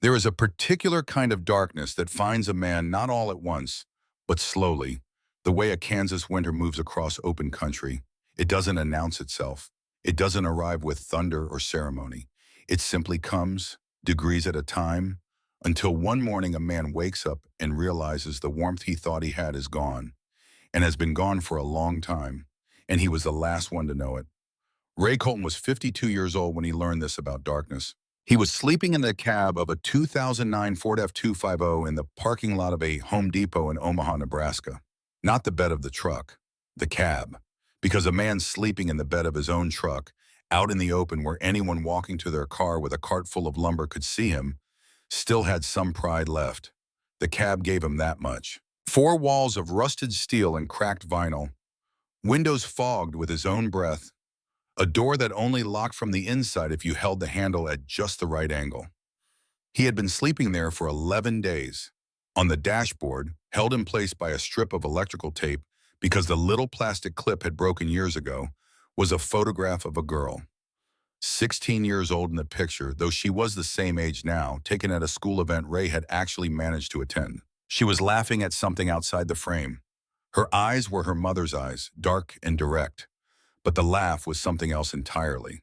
There is a particular kind of darkness that finds a man not all at once, but slowly, the way a Kansas winter moves across open country. It doesn't announce itself. It doesn't arrive with thunder or ceremony. It simply comes, degrees at a time, until one morning a man wakes up and realizes the warmth he thought he had is gone, and has been gone for a long time, and he was the last one to know it. Ray Colton was 52 years old when he learned this about darkness. He was sleeping in the cab of a 2009 Ford F250 in the parking lot of a Home Depot in Omaha, Nebraska. Not the bed of the truck, the cab. Because a man sleeping in the bed of his own truck, out in the open where anyone walking to their car with a cart full of lumber could see him, still had some pride left. The cab gave him that much. Four walls of rusted steel and cracked vinyl, windows fogged with his own breath, a door that only locked from the inside if you held the handle at just the right angle. He had been sleeping there for 11 days. On the dashboard, held in place by a strip of electrical tape because the little plastic clip had broken years ago, was a photograph of a girl. 16 years old in the picture, though she was the same age now, taken at a school event Ray had actually managed to attend. She was laughing at something outside the frame. Her eyes were her mother's eyes, dark and direct. But the laugh was something else entirely.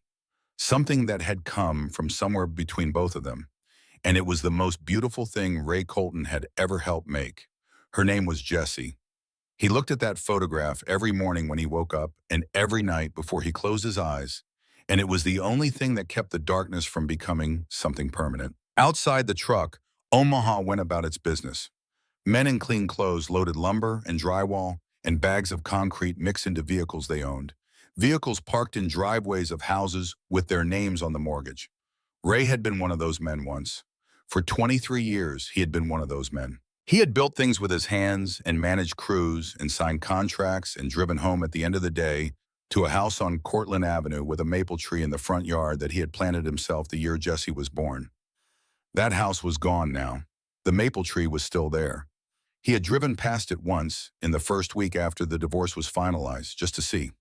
Something that had come from somewhere between both of them. And it was the most beautiful thing Ray Colton had ever helped make. Her name was Jessie. He looked at that photograph every morning when he woke up and every night before he closed his eyes, and it was the only thing that kept the darkness from becoming something permanent. Outside the truck, Omaha went about its business. Men in clean clothes loaded lumber and drywall and bags of concrete mixed into vehicles they owned. Vehicles parked in driveways of houses with their names on the mortgage. Ray had been one of those men once. For 23 years, he had been one of those men. He had built things with his hands and managed crews and signed contracts and driven home at the end of the day to a house on Cortlandt Avenue with a maple tree in the front yard that he had planted himself the year Jessie was born. That house was gone now. The maple tree was still there. He had driven past it once in the first week after the divorce was finalized, just to see.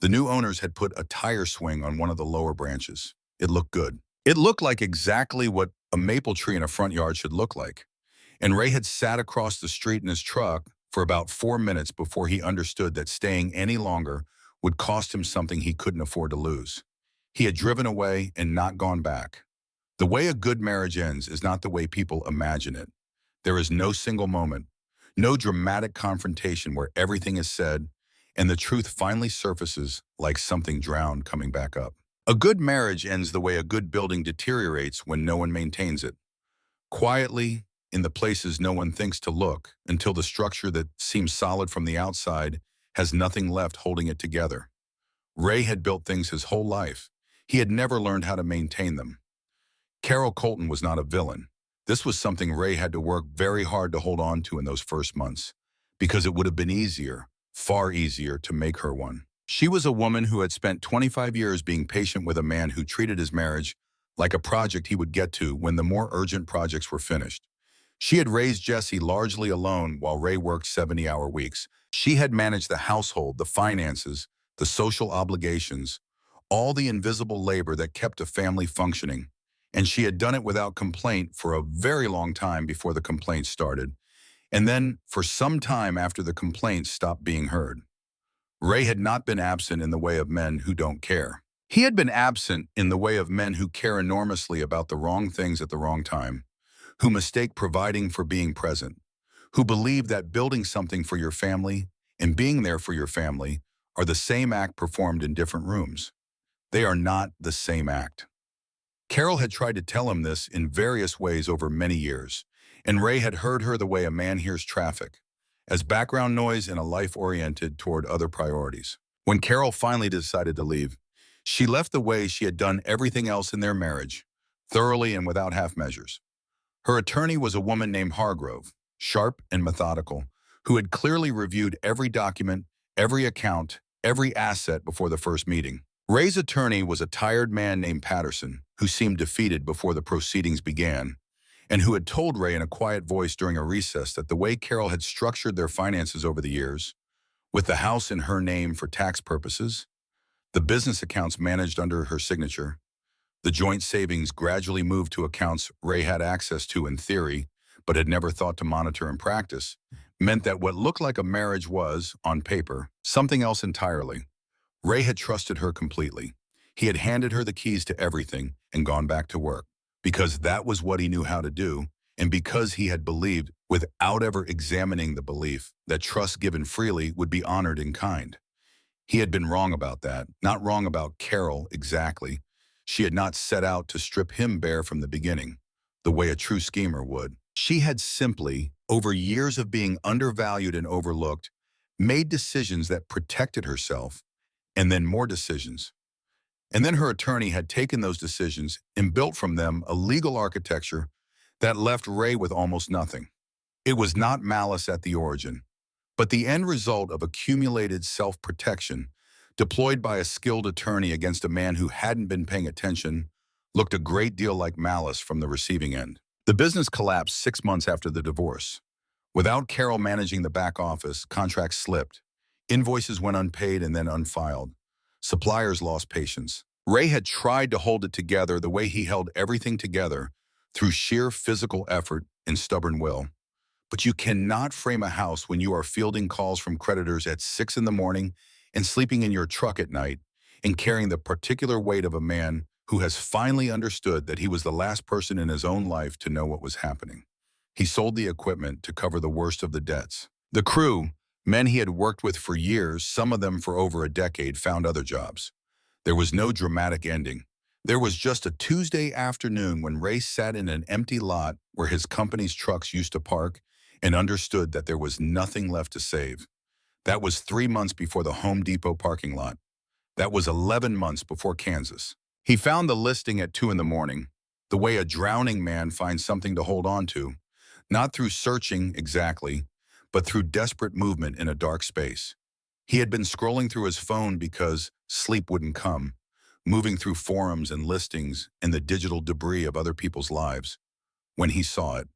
The new owners had put a tire swing on one of the lower branches. It looked good. It looked like exactly what a maple tree in a front yard should look like. And Ray had sat across the street in his truck for about 4 minutes before he understood that staying any longer would cost him something he couldn't afford to lose. He had driven away and not gone back. The way a good marriage ends is not the way people imagine it. There is no single moment, no dramatic confrontation where everything is said and the truth finally surfaces like something drowned coming back up. A good marriage ends the way a good building deteriorates when no one maintains it. Quietly, in the places no one thinks to look, until the structure that seems solid from the outside has nothing left holding it together. Ray had built things his whole life. He had never learned how to maintain them. Carol Colton was not a villain. This was something Ray had to work very hard to hold on to in those first months, because it would have been easier, far easier, to make her one. She was a woman who had spent 25 years being patient with a man who treated his marriage like a project he would get to when the more urgent projects were finished. She had raised Jessie largely alone while Ray worked 70-hour weeks. She had managed the household, the finances, the social obligations, all the invisible labor that kept a family functioning. And she had done it without complaint for a very long time before the complaints started, and then for some time after the complaints stopped being heard. Ray had not been absent in the way of men who don't care. He had been absent in the way of men who care enormously about the wrong things at the wrong time, who mistake providing for being present, who believe that building something for your family and being there for your family are the same act performed in different rooms. They are not the same act. Carol had tried to tell him this in various ways over many years, and Ray had heard her the way a man hears traffic, as background noise in a life oriented toward other priorities. When Carol finally decided to leave, she left the way she had done everything else in their marriage, thoroughly and without half measures. Her attorney was a woman named Hargrove, sharp and methodical, who had clearly reviewed every document, every account, every asset before the first meeting. Ray's attorney was a tired man named Patterson, who seemed defeated before the proceedings began, and who had told Ray in a quiet voice during a recess that the way Carol had structured their finances over the years, with the house in her name for tax purposes, the business accounts managed under her signature, The joint savings gradually moved to accounts Ray had access to in theory, but had never thought to monitor in practice, meant that what looked like a marriage was, on paper, something else entirely. Ray had trusted her completely. He had handed her the keys to everything and gone back to work, because that was what he knew how to do, and because he had believed, without ever examining the belief, that trust given freely would be honored in kind. He had been wrong about that, not wrong about Carol exactly. She had not set out to strip him bare from the beginning, the way a true schemer would. She had simply, over years of being undervalued and overlooked, made decisions that protected herself, and then more decisions. And then her attorney had taken those decisions and built from them a legal architecture that left Ray with almost nothing. It was not malice at the origin, but the end result of accumulated self-protection deployed by a skilled attorney against a man who hadn't been paying attention looked a great deal like malice from the receiving end. The business collapsed 6 months after the divorce. Without Carol managing the back office, contracts slipped. Invoices went unpaid and then unfiled. Suppliers lost patience. Ray had tried to hold it together the way he held everything together, through sheer physical effort and stubborn will. But you cannot frame a house when you are fielding calls from creditors at 6 in the morning and sleeping in your truck at night and carrying the particular weight of a man who has finally understood that he was the last person in his own life to know what was happening. He sold the equipment to cover the worst of the debts. The crew, men he had worked with for years, some of them for over a decade, found other jobs. There was no dramatic ending. There was just a Tuesday afternoon when Ray sat in an empty lot where his company's trucks used to park and understood that there was nothing left to save. That was 3 months before the Home Depot parking lot. That was 11 months before Kansas. He found the listing at 2 in the morning, the way a drowning man finds something to hold on to, not through searching exactly, but through desperate movement in a dark space. He had been scrolling through his phone because sleep wouldn't come, moving through forums and listings and the digital debris of other people's lives, when he saw it.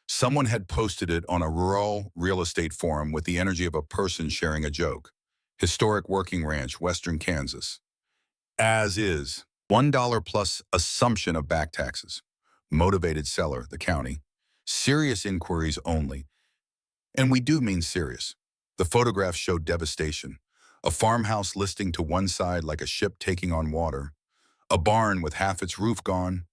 Someone had posted it on a rural real estate forum with the energy of a person sharing a joke. Historic working ranch, western Kansas. As is. $1 plus assumption of back taxes. Motivated seller, the county. Serious inquiries only. And we do mean serious. The photographs showed devastation. A farmhouse listing to one side like a ship taking on water. A barn with half its roof gone.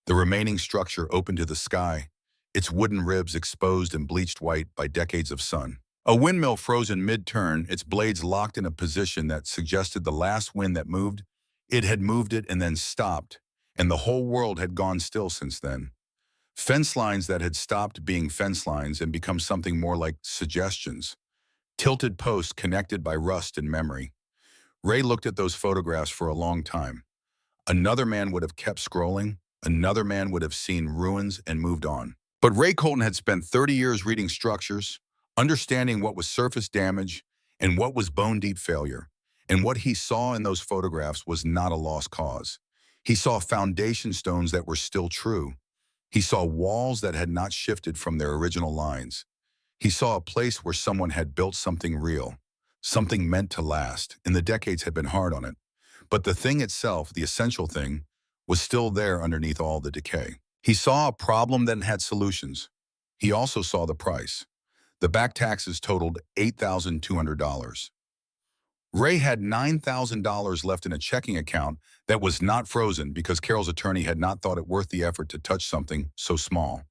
The remaining structure open to the sky, its wooden ribs exposed and bleached white by decades of sun. A windmill frozen mid-turn, its blades locked in a position that suggested the last wind that moved, it had moved it and then stopped, and the whole world had gone still since then. Fence lines that had stopped being fence lines and become something more like suggestions. Tilted posts connected by rust and memory. Ray looked at those photographs for a long time. Another man would have kept scrolling. Another man would have seen ruins and moved on. But Ray Colton had spent 30 years reading structures, understanding what was surface damage and what was bone-deep failure. And what he saw in those photographs was not a lost cause. He saw foundation stones that were still true. He saw walls that had not shifted from their original lines. He saw a place where someone had built something real, something meant to last, and the decades had been hard on it. But the thing itself, the essential thing, was still there underneath all the decay. He saw a problem that had solutions. He also saw the price. The back taxes totaled $8,200. Ray had $9,000 left in a checking account that was not frozen because Carol's attorney had not thought it worth the effort to touch something so small.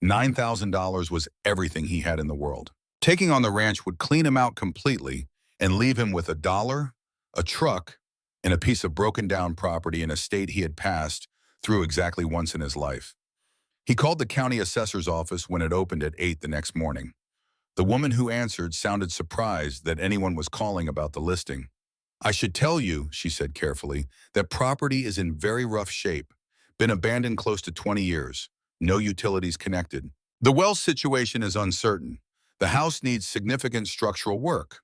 $9,000 was everything he had in the world. Taking on the ranch would clean him out completely and leave him with $1, a truck, and a piece of broken-down property in a state he had passed through exactly once in his life. He called the county assessor's office when it opened at 8 the next morning. The woman who answered sounded surprised that anyone was calling about the listing. "I should tell you," she said carefully, "that property is in very rough shape. Been abandoned close to 20 years. No utilities connected. The well situation is uncertain. The house needs significant structural work."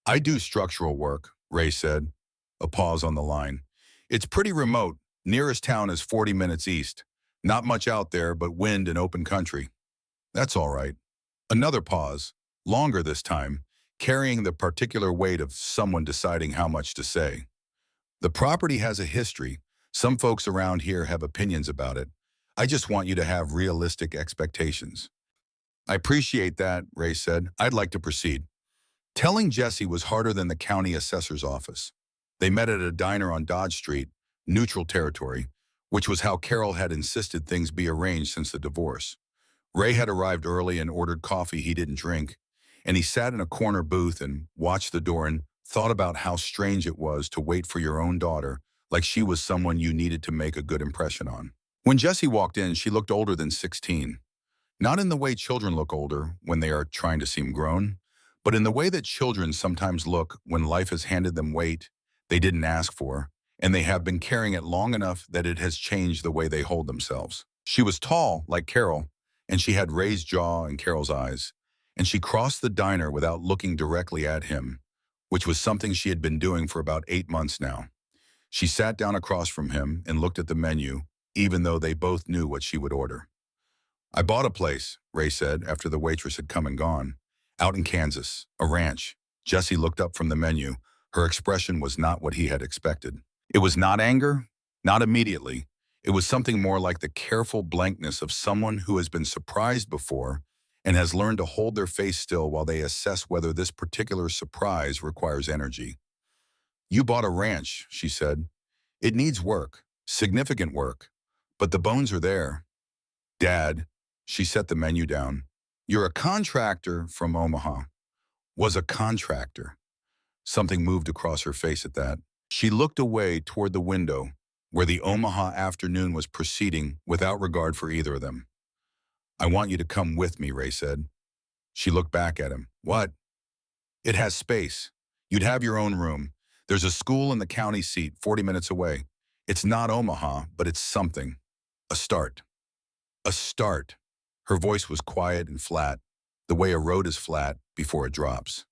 "I do structural work," Ray said. A pause on the line. "It's pretty remote. Nearest town is 40 minutes east. Not much out there but wind and open country." "That's all right." Another pause, longer this time, carrying the particular weight of someone deciding how much to say. "The property has a history, Some folks around here have opinions about it. I just want you to have realistic expectations. I appreciate that, Ray said. I'd like to proceed. Telling Jesse was harder than the county assessor's office. They met at a diner on Dodge Street, neutral territory, which was how Carol had insisted things be arranged since the divorce. Ray had arrived early and ordered coffee he didn't drink, and he sat in a corner booth and watched the door and thought about how strange it was to wait for your own daughter like she was someone you needed to make a good impression on. When Jessie walked in, she looked older than 16. Not in the way children look older when they are trying to seem grown, but in the way that children sometimes look when life has handed them weight they didn't ask for, and they have been carrying it long enough that it has changed the way they hold themselves. She was tall, like Carol, and she had raised jaw in Carol's eyes, and she crossed the diner without looking directly at him, which was something she had been doing for about 8 months now. She sat down across from him and looked at the menu, even though they both knew what she would order. I bought a place, Ray said after the waitress had come and gone. Out in Kansas, a ranch. Jessie looked up from the menu. Her expression was not what he had expected. It was not anger, not immediately. It was something more like the careful blankness of someone who has been surprised before and has learned to hold their face still while they assess whether this particular surprise requires energy. You bought a ranch, she said. It needs work, significant work, but the bones are there. Dad, she set the menu down. You're a contractor from Omaha. Was a contractor. Something moved across her face at that. She looked away toward the window, where the Omaha afternoon was proceeding without regard for either of them. I want you to come with me, Ray said. She looked back at him. What? It has space. You'd have your own room. There's a school in the county seat 40 minutes away. It's not Omaha, but it's something. A start. A start. Her voice was quiet and flat, the way a road is flat before it drops.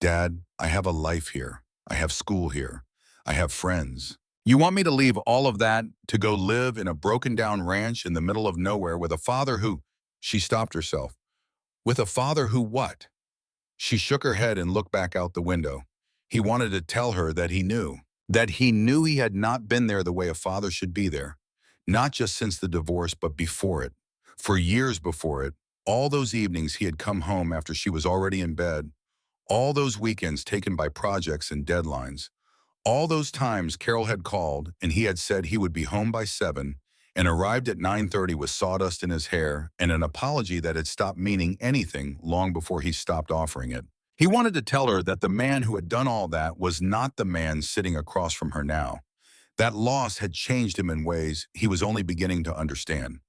Dad, I have a life here. I have school here. I have friends. You want me to leave all of that to go live in a broken-down ranch in the middle of nowhere with a father who— She stopped herself. With a father who what? She shook her head and looked back out the window. He wanted to tell her that he knew. That he knew he had not been there the way a father should be there. Not just since the divorce, but before it. For years before it, all those evenings he had come home after she was already in bed, all those weekends taken by projects and deadlines, all those times Carol had called and he had said he would be home by 7 and arrived at 9:30 with sawdust in his hair and an apology that had stopped meaning anything long before he stopped offering it. He wanted to tell her that the man who had done all that was not the man sitting across from her now. That loss had changed him in ways he was only beginning to understand.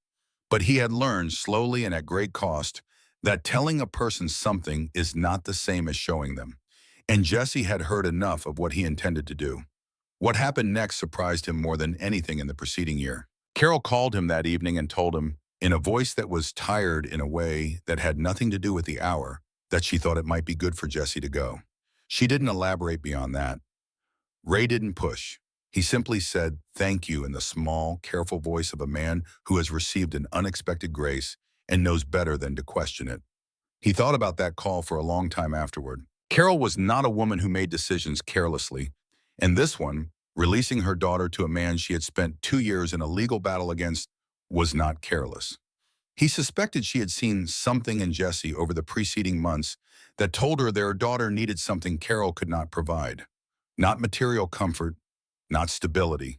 But he had learned slowly and at great cost that telling a person something is not the same as showing them. And Jesse had heard enough of what he intended to do. What happened next surprised him more than anything in the preceding year. Carol called him that evening and told him, in a voice that was tired in a way that had nothing to do with the hour, that she thought it might be good for Jesse to go. She didn't elaborate beyond that. Ray didn't push. He simply said, thank you in the small, careful voice of a man who has received an unexpected grace and knows better than to question it. He thought about that call for a long time afterward. Carol was not a woman who made decisions carelessly, and this one, releasing her daughter to a man she had spent 2 years in a legal battle against, was not careless. He suspected she had seen something in Jesse over the preceding months that told her their daughter needed something Carol could not provide. Not material comfort, not stability,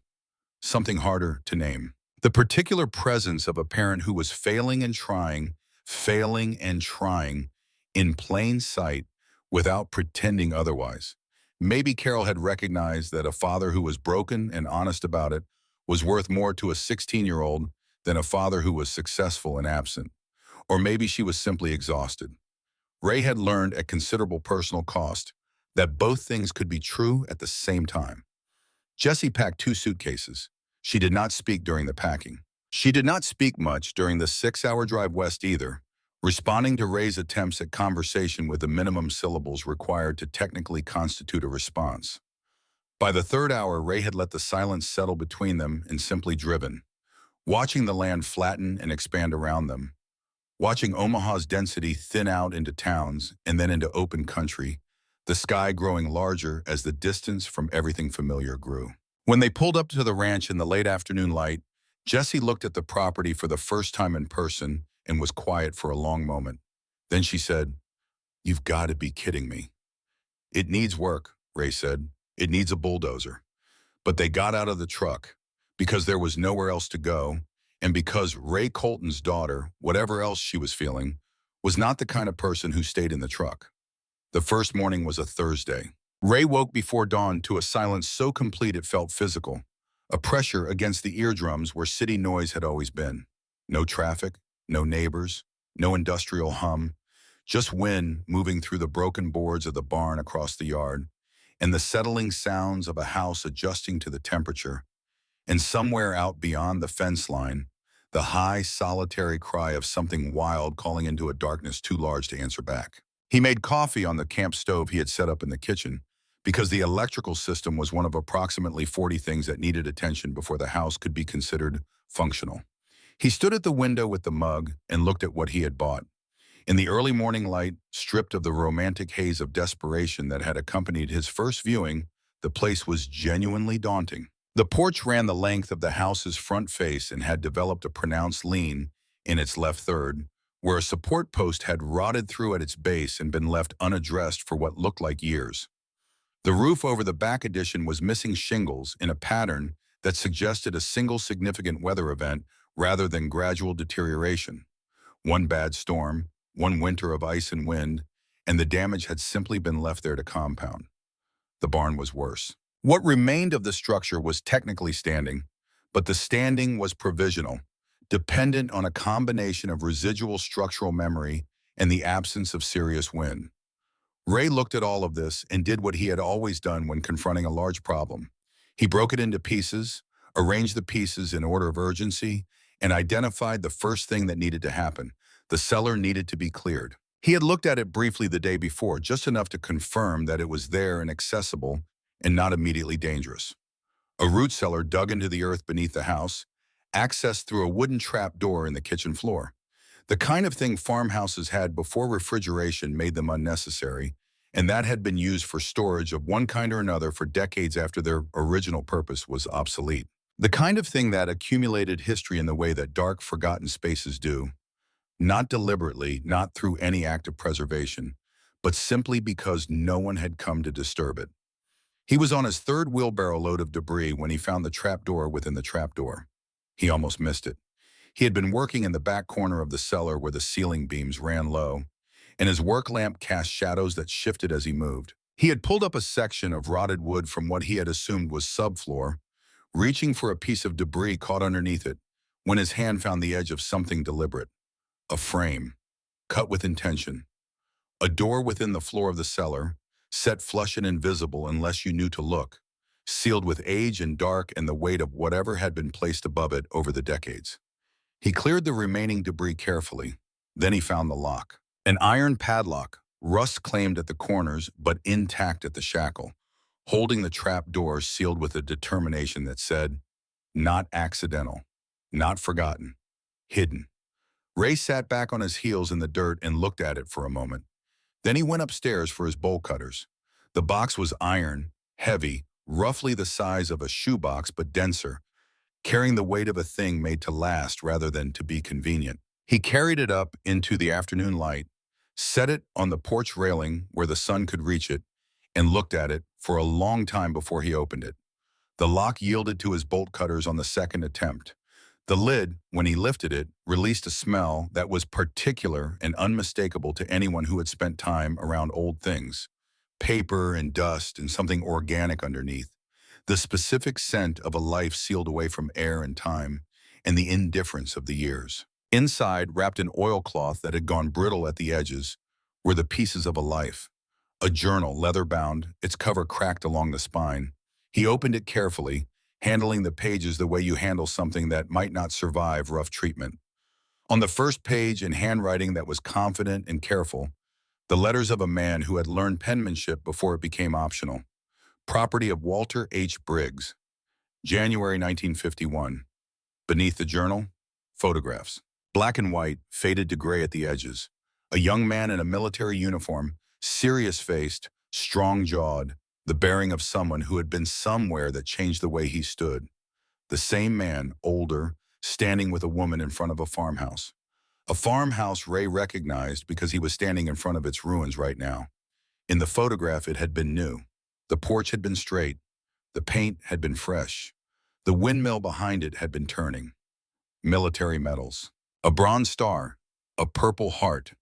something harder to name. The particular presence of a parent who was failing and trying in plain sight without pretending otherwise. Maybe Carol had recognized that a father who was broken and honest about it was worth more to a 16-year-old than a father who was successful and absent. Or maybe she was simply exhausted. Ray had learned at considerable personal cost that both things could be true at the same time. Jessie packed 2 suitcases. She did not speak during the packing. She did not speak much during the 6-hour drive west either, responding to Ray's attempts at conversation with the minimum syllables required to technically constitute a response. By the 3rd hour, Ray had let the silence settle between them and simply driven, watching the land flatten and expand around them, watching Omaha's density thin out into towns and then into open country, the sky growing larger as the distance from everything familiar grew. When they pulled up to the ranch in the late afternoon light, Jessie looked at the property for the first time in person and was quiet for a long moment. Then she said, "You've got to be kidding me." "It needs work," Ray said. "It needs a bulldozer." But they got out of the truck because there was nowhere else to go, and because Ray Colton's daughter, whatever else she was feeling, was not the kind of person who stayed in the truck. The first morning was a Thursday. Ray woke before dawn to a silence so complete it felt physical, a pressure against the eardrums where city noise had always been. No traffic, no neighbors, no industrial hum, just wind moving through the broken boards of the barn across the yard, and the settling sounds of a house adjusting to the temperature, and somewhere out beyond the fence line, the high, solitary cry of something wild calling into a darkness too large to answer back. He made coffee on the camp stove he had set up in the kitchen, because the electrical system was one of approximately 40 things that needed attention before the house could be considered functional. He stood at the window with the mug and looked at what he had bought. In the early morning light, stripped of the romantic haze of desperation that had accompanied his first viewing, the place was genuinely daunting. The porch ran the length of the house's front face and had developed a pronounced lean in its left third, where a support post had rotted through at its base and been left unaddressed for what looked like years. The roof over the back addition was missing shingles in a pattern that suggested a single significant weather event rather than gradual deterioration. One bad storm, one winter of ice and wind, and the damage had simply been left there to compound. The barn was worse. What remained of the structure was technically standing, but the standing was provisional, dependent on a combination of residual structural memory and the absence of serious wind. Ray looked at all of this and did what he had always done when confronting a large problem. He broke it into pieces, arranged the pieces in order of urgency, and identified the first thing that needed to happen. The cellar needed to be cleared. He had looked at it briefly the day before, just enough to confirm that it was there and accessible and not immediately dangerous. A root cellar dug into the earth beneath the house, accessed through a wooden trap door in the kitchen floor. The kind of thing farmhouses had before refrigeration made them unnecessary, and that had been used for storage of one kind or another for decades after their original purpose was obsolete. The kind of thing that accumulated history in the way that dark, forgotten spaces do. Not deliberately, not through any act of preservation, but simply because no one had come to disturb it. He was on his third wheelbarrow load of debris when he found the trapdoor within the trapdoor. He almost missed it. He had been working in the back corner of the cellar where the ceiling beams ran low, and his work lamp cast shadows that shifted as he moved. He had pulled up a section of rotted wood from what he had assumed was subfloor, reaching for a piece of debris caught underneath it, when his hand found the edge of something deliberate. A frame, cut with intention. A door within the floor of the cellar, set flush and invisible unless you knew to look, sealed with age and dark and the weight of whatever had been placed above it over the decades. He cleared the remaining debris carefully. Then he found the lock. An iron padlock, rust-claimed at the corners but intact at the shackle, holding the trap door sealed with a determination that said, "Not accidental, not forgotten, hidden." Ray sat back on his heels in the dirt and looked at it for a moment. Then he went upstairs for his bolt cutters. The box was iron, heavy, roughly the size of a shoebox but denser, carrying the weight of a thing made to last rather than to be convenient. He carried it up into the afternoon light, set it on the porch railing where the sun could reach it, and looked at it for a long time before he opened it. The lock yielded to his bolt cutters on the second attempt. The lid, when he lifted it, released a smell that was particular and unmistakable to anyone who had spent time around old things. Paper and dust and something organic underneath. The specific scent of a life sealed away from air and time, and the indifference of the years. Inside, wrapped in oilcloth that had gone brittle at the edges, were the pieces of a life. A journal, leather-bound, its cover cracked along the spine. He opened it carefully, handling the pages the way you handle something that might not survive rough treatment. On the first page, in handwriting that was confident and careful, the letters of a man who had learned penmanship before it became optional. Property of Walter H. Briggs. January 1951. Beneath the journal, photographs. Black and white, faded to gray at the edges. A young man in a military uniform, serious-faced, strong-jawed, the bearing of someone who had been somewhere that changed the way he stood. The same man, older, standing with a woman in front of a farmhouse. A farmhouse Ray recognized because he was standing in front of its ruins right now. In the photograph, it had been new. The porch had been straight. The paint had been fresh. The windmill behind it had been turning. Military medals. A bronze star. A purple heart.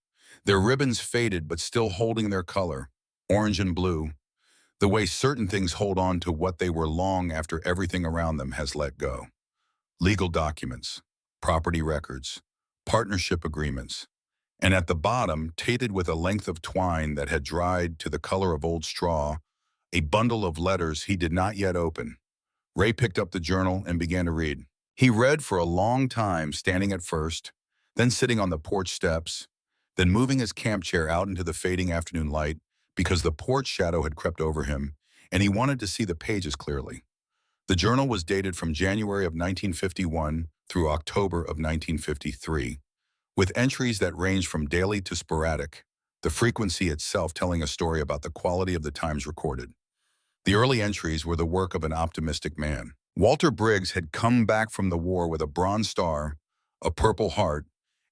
Their ribbons faded but still holding their color, orange and blue, the way certain things hold on to what they were long after everything around them has let go. Legal documents, property records, partnership agreements, and at the bottom, tated with a length of twine that had dried to the color of old straw, a bundle of letters he did not yet open. Ray picked up the journal and began to read. He read for a long time, standing at first, then sitting on the porch steps, then moving his camp chair out into the fading afternoon light because the porch shadow had crept over him, and he wanted to see the pages clearly. The journal was dated from January of 1951 through October of 1953, with entries that ranged from daily to sporadic, the frequency itself telling a story about the quality of the times recorded. The early entries were the work of an optimistic man. Walter Briggs had come back from the war with a bronze star, a purple heart,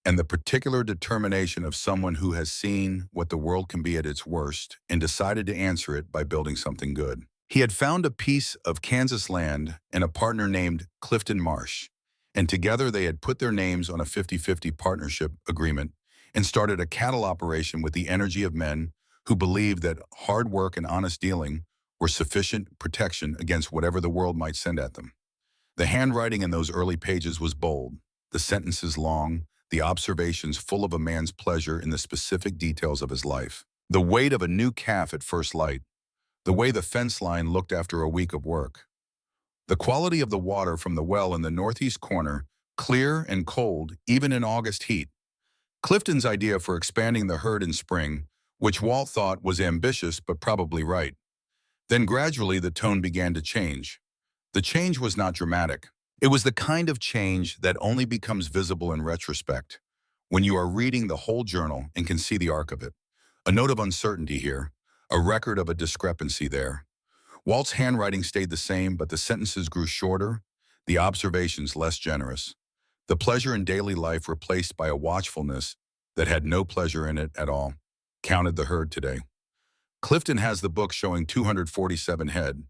and the particular determination of someone who has seen what the world can be at its worst and decided to answer it by building something good. He had found a piece of Kansas land and a partner named Clifton Marsh, and together they had put their names on a 50-50 partnership agreement and started a cattle operation with the energy of men who believed that hard work and honest dealing were sufficient protection against whatever the world might send at them. The handwriting in those early pages was bold, the sentences long, the observations full of a man's pleasure in the specific details of his life. The weight of a new calf at first light, the way the fence line looked after a week of work, the quality of the water from the well in the northeast corner, clear and cold even in August heat. Clifton's idea for expanding the herd in spring, which Walt thought was ambitious but probably right. Then gradually the tone began to change. The change was not dramatic. It was the kind of change that only becomes visible in retrospect, when you are reading the whole journal and can see the arc of it. A note of uncertainty here, a record of a discrepancy there. Walt's handwriting stayed the same, but the sentences grew shorter, the observations less generous. The pleasure in daily life replaced by a watchfulness that had no pleasure in it at all. Counted the herd today. Clifton has the book showing 247 head.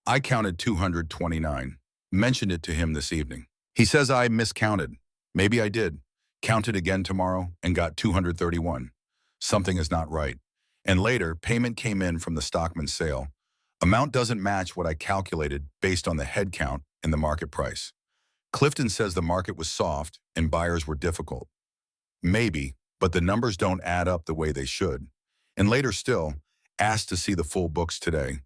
I counted 229. Mentioned it to him this evening. He says I miscounted. Maybe I did. Counted again tomorrow and got 231. Something is not right. And later, payment came in from the stockman's sale. Amount doesn't match what I calculated based on the head count and the market price. Clifton says the market was soft and buyers were difficult. Maybe, but the numbers don't add up the way they should. And later still, asked to see the full books today.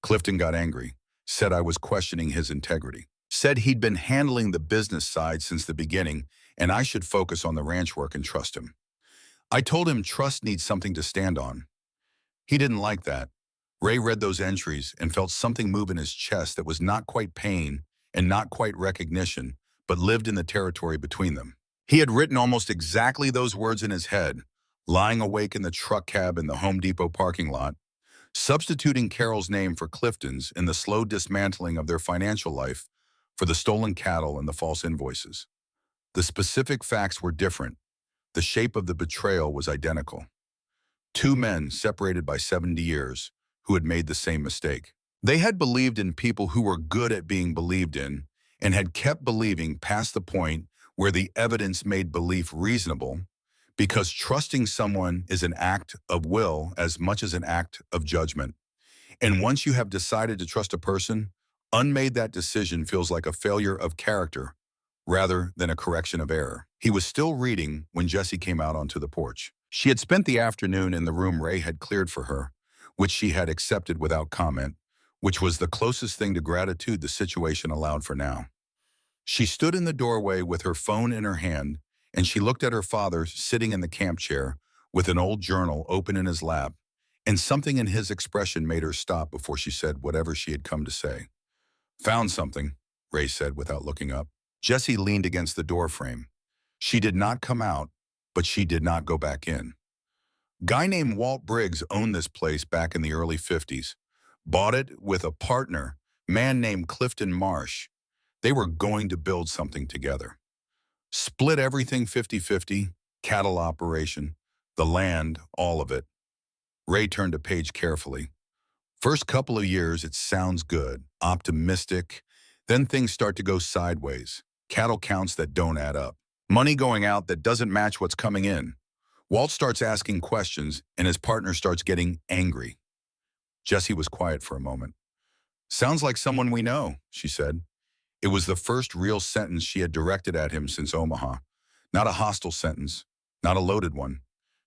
Clifton got angry, said I was questioning his integrity, said he'd been handling the business side since the beginning and I should focus on the ranch work and trust him. I told him trust needs something to stand on. He didn't like that. Ray read those entries and felt something move in his chest that was not quite pain and not quite recognition, but lived in the territory between them. He had written almost exactly those words in his head, lying awake in the truck cab in the Home Depot parking lot, substituting Carol's name for Clifton's in the slow dismantling of their financial life for the stolen cattle and the false invoices. The specific facts were different. The shape of the betrayal was identical. Two men separated by 70 years who had made the same mistake. They had believed in people who were good at being believed in and had kept believing past the point where the evidence made belief reasonable, because trusting someone is an act of will as much as an act of judgment. And once you have decided to trust a person, unmade that decision feels like a failure of character rather than a correction of error. He was still reading when Jessie came out onto the porch. She had spent the afternoon in the room Ray had cleared for her, which she had accepted without comment, which was the closest thing to gratitude the situation allowed for now. She stood in the doorway with her phone in her hand, and she looked at her father sitting in the camp chair with an old journal open in his lap, and something in his expression made her stop before she said whatever she had come to say. Found something, Ray said without looking up. Jessie leaned against the door frame. She did not come out, but she did not go back in. Guy named Walt Briggs owned this place back in the early 50s, Bought it with a partner, man named Clifton Marsh. They were going to build something together. Split everything 50-50, cattle operation, the land, all of it. Ray turned the page carefully. First couple of years, it sounds good, optimistic. Then things start to go sideways. Cattle counts that don't add up. Money going out that doesn't match what's coming in. Walt starts asking questions, and his partner starts getting angry. Jessie was quiet for a moment. "Sounds like someone we know," she said. It was the first real sentence she had directed at him since Omaha. Not a hostile sentence, not a loaded one.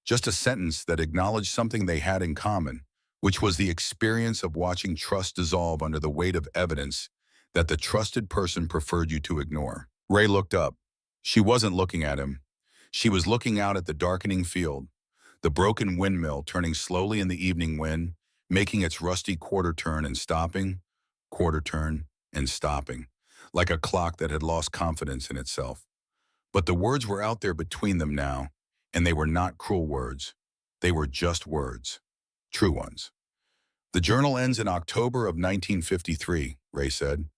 Just a sentence that acknowledged something they had in common, which was the experience of watching trust dissolve under the weight of evidence that the trusted person preferred you to ignore. Ray looked up. She wasn't looking at him. She was looking out at the darkening field, the broken windmill turning slowly in the evening wind, making its rusty quarter turn and stopping, quarter turn and stopping, like a clock that had lost confidence in itself. But the words were out there between them now, and they were not cruel words. They were just words, true ones. "The journal ends in October of 1953, Ray said,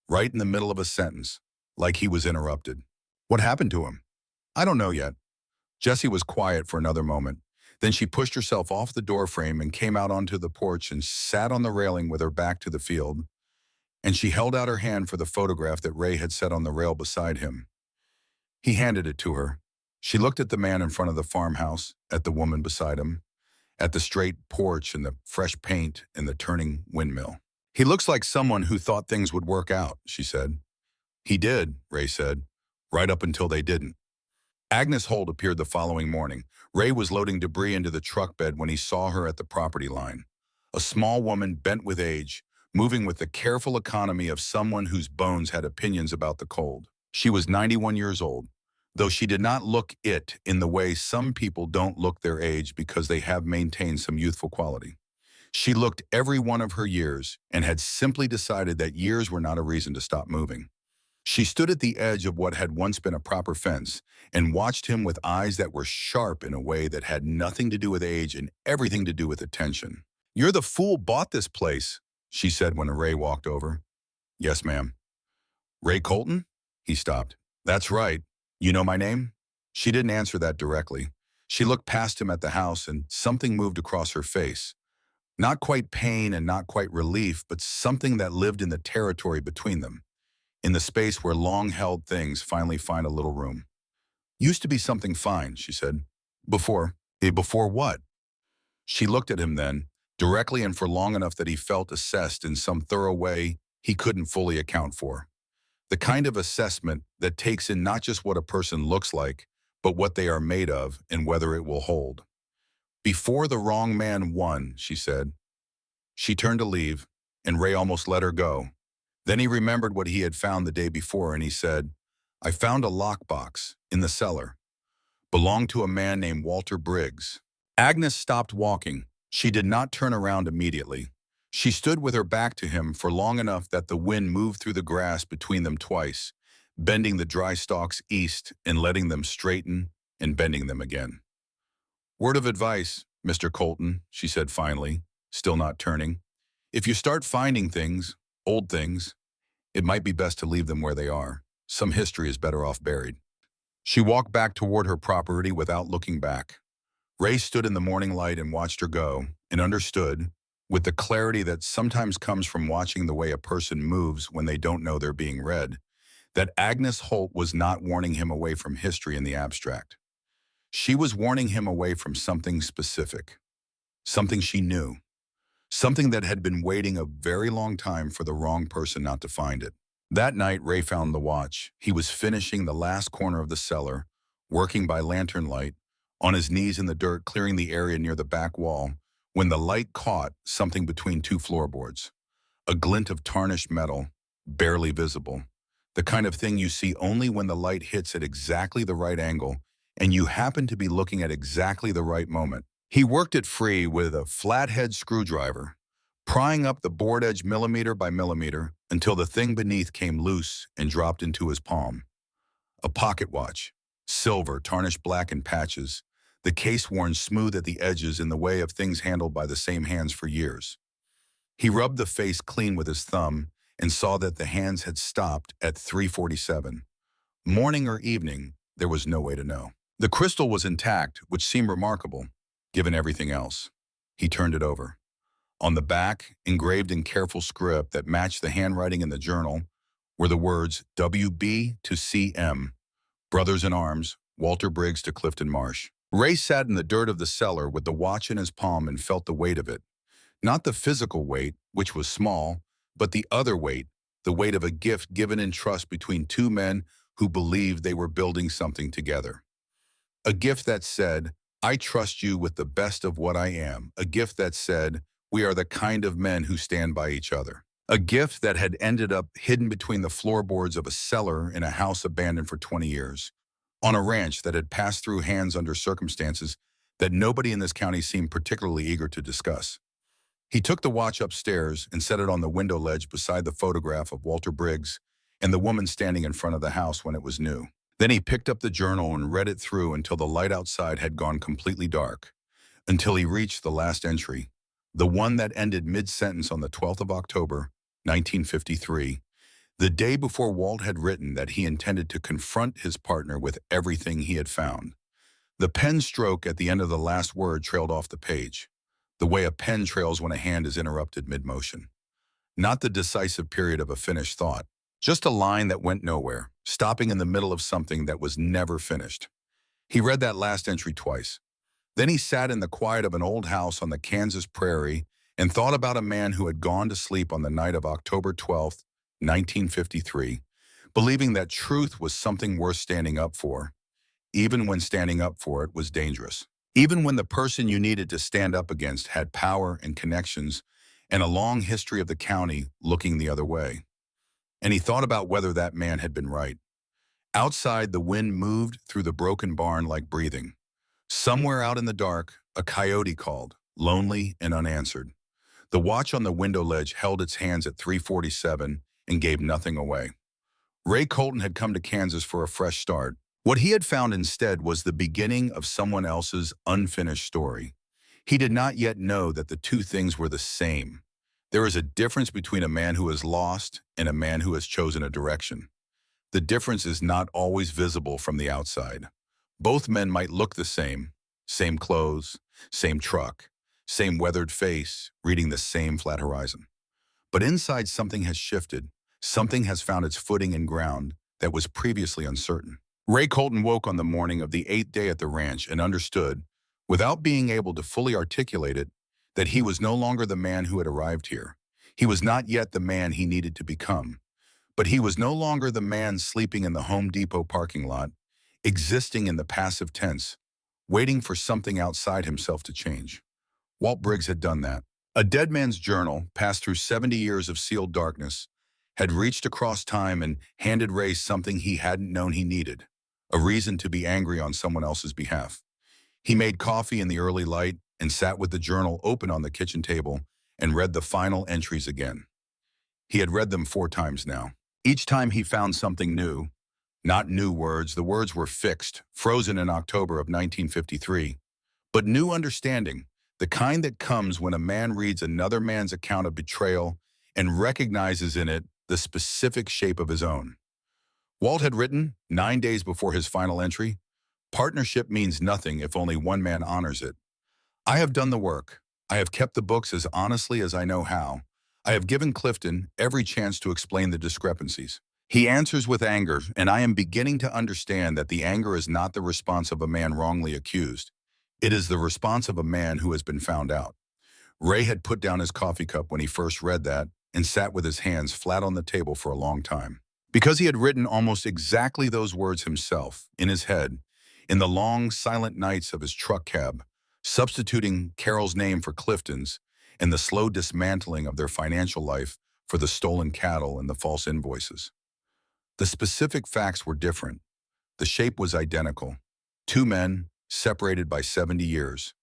right in the middle of a sentence, like he was interrupted. "What happened to him?" "I don't know yet." Jessie was quiet for another moment. Then she pushed herself off the doorframe and came out onto the porch and sat on the railing with her back to the field, and she held out her hand for the photograph that Ray had set on the rail beside him. He handed it to her. She looked at the man in front of the farmhouse, at the woman beside him, at the straight porch and the fresh paint and the turning windmill. "He looks like someone who thought things would work out," she said. "He did," Ray said, "right up until they didn't." Agnes Holt appeared the following morning. Ray was loading debris into the truck bed when he saw her at the property line. A small woman bent with age, moving with the careful economy of someone whose bones had opinions about the cold. She was 91 years old, though she did not look it in the way some people don't look their age because they have maintained some youthful quality. She looked every one of her years and had simply decided that years were not a reason to stop moving. She stood at the edge of what had once been a proper fence and watched him with eyes that were sharp in a way that had nothing to do with age and everything to do with attention. "You're the fool bought this place," she said when Ray walked over. "Yes, ma'am." "Ray Colton?" He stopped. "That's right. You know my name?" She didn't answer that directly. She looked past him at the house and something moved across her face. Not quite pain and not quite relief, but something that lived in the territory between them, in the space where long-held things finally find a little room. "Used to be something fine," she said. "Before." Before what?" She looked at him then, directly and for long enough that he felt assessed in some thorough way he couldn't fully account for. The kind of assessment that takes in not just what a person looks like, but what they are made of and whether it will hold. "Before the wrong man won," she said. She turned to leave, and Ray almost let her go. Then he remembered what he had found the day before, and he said, "I found a lockbox in the cellar. Belonged to a man named Walter Briggs." Agnes stopped walking. She did not turn around immediately. She stood with her back to him for long enough that the wind moved through the grass between them twice, bending the dry stalks east and letting them straighten and bending them again. "Word of advice, Mr. Colton," she said finally, still not turning. "If you start finding things, old things, it might be best to leave them where they are. Some history is better off buried." She walked back toward her property without looking back. Ray stood in the morning light and watched her go, and understood, with the clarity that sometimes comes from watching the way a person moves when they don't know they're being read, that Agnes Holt was not warning him away from history in the abstract. She was warning him away from something specific, something she knew, something that had been waiting a very long time for the wrong person not to find it. That night, Ray found the watch. He was finishing the last corner of the cellar, working by lantern light, on his knees in the dirt clearing the area near the back wall, when the light caught something between two floorboards. A glint of tarnished metal, barely visible. The kind of thing you see only when the light hits at exactly the right angle, and you happen to be looking at exactly the right moment. He worked it free with a flathead screwdriver, prying up the board edge millimeter by millimeter until the thing beneath came loose and dropped into his palm. A pocket watch, silver, tarnished black in patches, the case worn smooth at the edges in the way of things handled by the same hands for years. He rubbed the face clean with his thumb and saw that the hands had stopped at 3:47. Morning or evening, there was no way to know. The crystal was intact, which seemed remarkable, given everything else. He turned it over. On the back, engraved in careful script that matched the handwriting in the journal, were the words WB to CM, Brothers in Arms, Walter Briggs to Clifton Marsh. Ray sat in the dirt of the cellar with the watch in his palm and felt the weight of it. Not the physical weight, which was small, but the other weight, the weight of a gift given in trust between two men who believed they were building something together. A gift that said, I trust you with the best of what I am. A gift that said, we are the kind of men who stand by each other. A gift that had ended up hidden between the floorboards of a cellar in a house abandoned for 20 years, on a ranch that had passed through hands under circumstances that nobody in this county seemed particularly eager to discuss. He took the watch upstairs and set it on the window ledge beside the photograph of Walter Briggs and the woman standing in front of the house when it was new. Then he picked up the journal and read it through until the light outside had gone completely dark, until he reached the last entry, the one that ended mid-sentence on the 12th of October, 1953, the day before Walt had written that he intended to confront his partner with everything he had found. The pen stroke at the end of the last word trailed off the page, the way a pen trails when a hand is interrupted mid-motion. Not the decisive period of a finished thought, just a line that went nowhere, stopping in the middle of something that was never finished. He read that last entry twice. Then he sat in the quiet of an old house on the Kansas prairie and thought about a man who had gone to sleep on the night of October 12th, 1953, believing that truth was something worth standing up for, even when standing up for it was dangerous. Even when the person you needed to stand up against had power and connections and a long history of the county looking the other way. And he thought about whether that man had been right. Outside, the wind moved through the broken barn like breathing. Somewhere out in the dark, a coyote called, lonely and unanswered. The watch on the window ledge held its hands at 3:47 and gave nothing away. Ray Colton had come to Kansas for a fresh start. What he had found instead was the beginning of someone else's unfinished story. He did not yet know that the two things were the same. There is a difference between a man who is lost and a man who has chosen a direction. The difference is not always visible from the outside. Both men might look the same clothes, same truck, same weathered face, reading the same flat horizon. But inside something has shifted. Something has found its footing in ground that was previously uncertain. Ray Colton woke on the morning of the 8th day at the ranch and understood, without being able to fully articulate it, that he was no longer the man who had arrived here. He was not yet the man he needed to become. But he was no longer the man sleeping in the Home Depot parking lot, existing in the passive tense, waiting for something outside himself to change. Walt Briggs had done that. A dead man's journal, passed through 70 years of sealed darkness, had reached across time and handed Ray something he hadn't known he needed, a reason to be angry on someone else's behalf. He made coffee in the early light and sat with the journal open on the kitchen table and read the final entries again. He had read them 4 times now. Each time he found something new. Not new words, the words were fixed, frozen in October of 1953. But new understanding, the kind that comes when a man reads another man's account of betrayal and recognizes in it the specific shape of his own. Walt had written, 9 days before his final entry, partnership means nothing if only one man honors it. I have done the work. I have kept the books as honestly as I know how. I have given Clifton every chance to explain the discrepancies. He answers with anger, and I am beginning to understand that the anger is not the response of a man wrongly accused. It is the response of a man who has been found out. Ray had put down his coffee cup when he first read that and sat with his hands flat on the table for a long time. Because he had written almost exactly those words himself, in his head, in the long, silent nights of his truck cab, substituting Carol's name for Clifton's, and the slow dismantling of their financial life for the stolen cattle and the false invoices. The specific facts were different. The shape was identical. 2 men, separated by 70 years.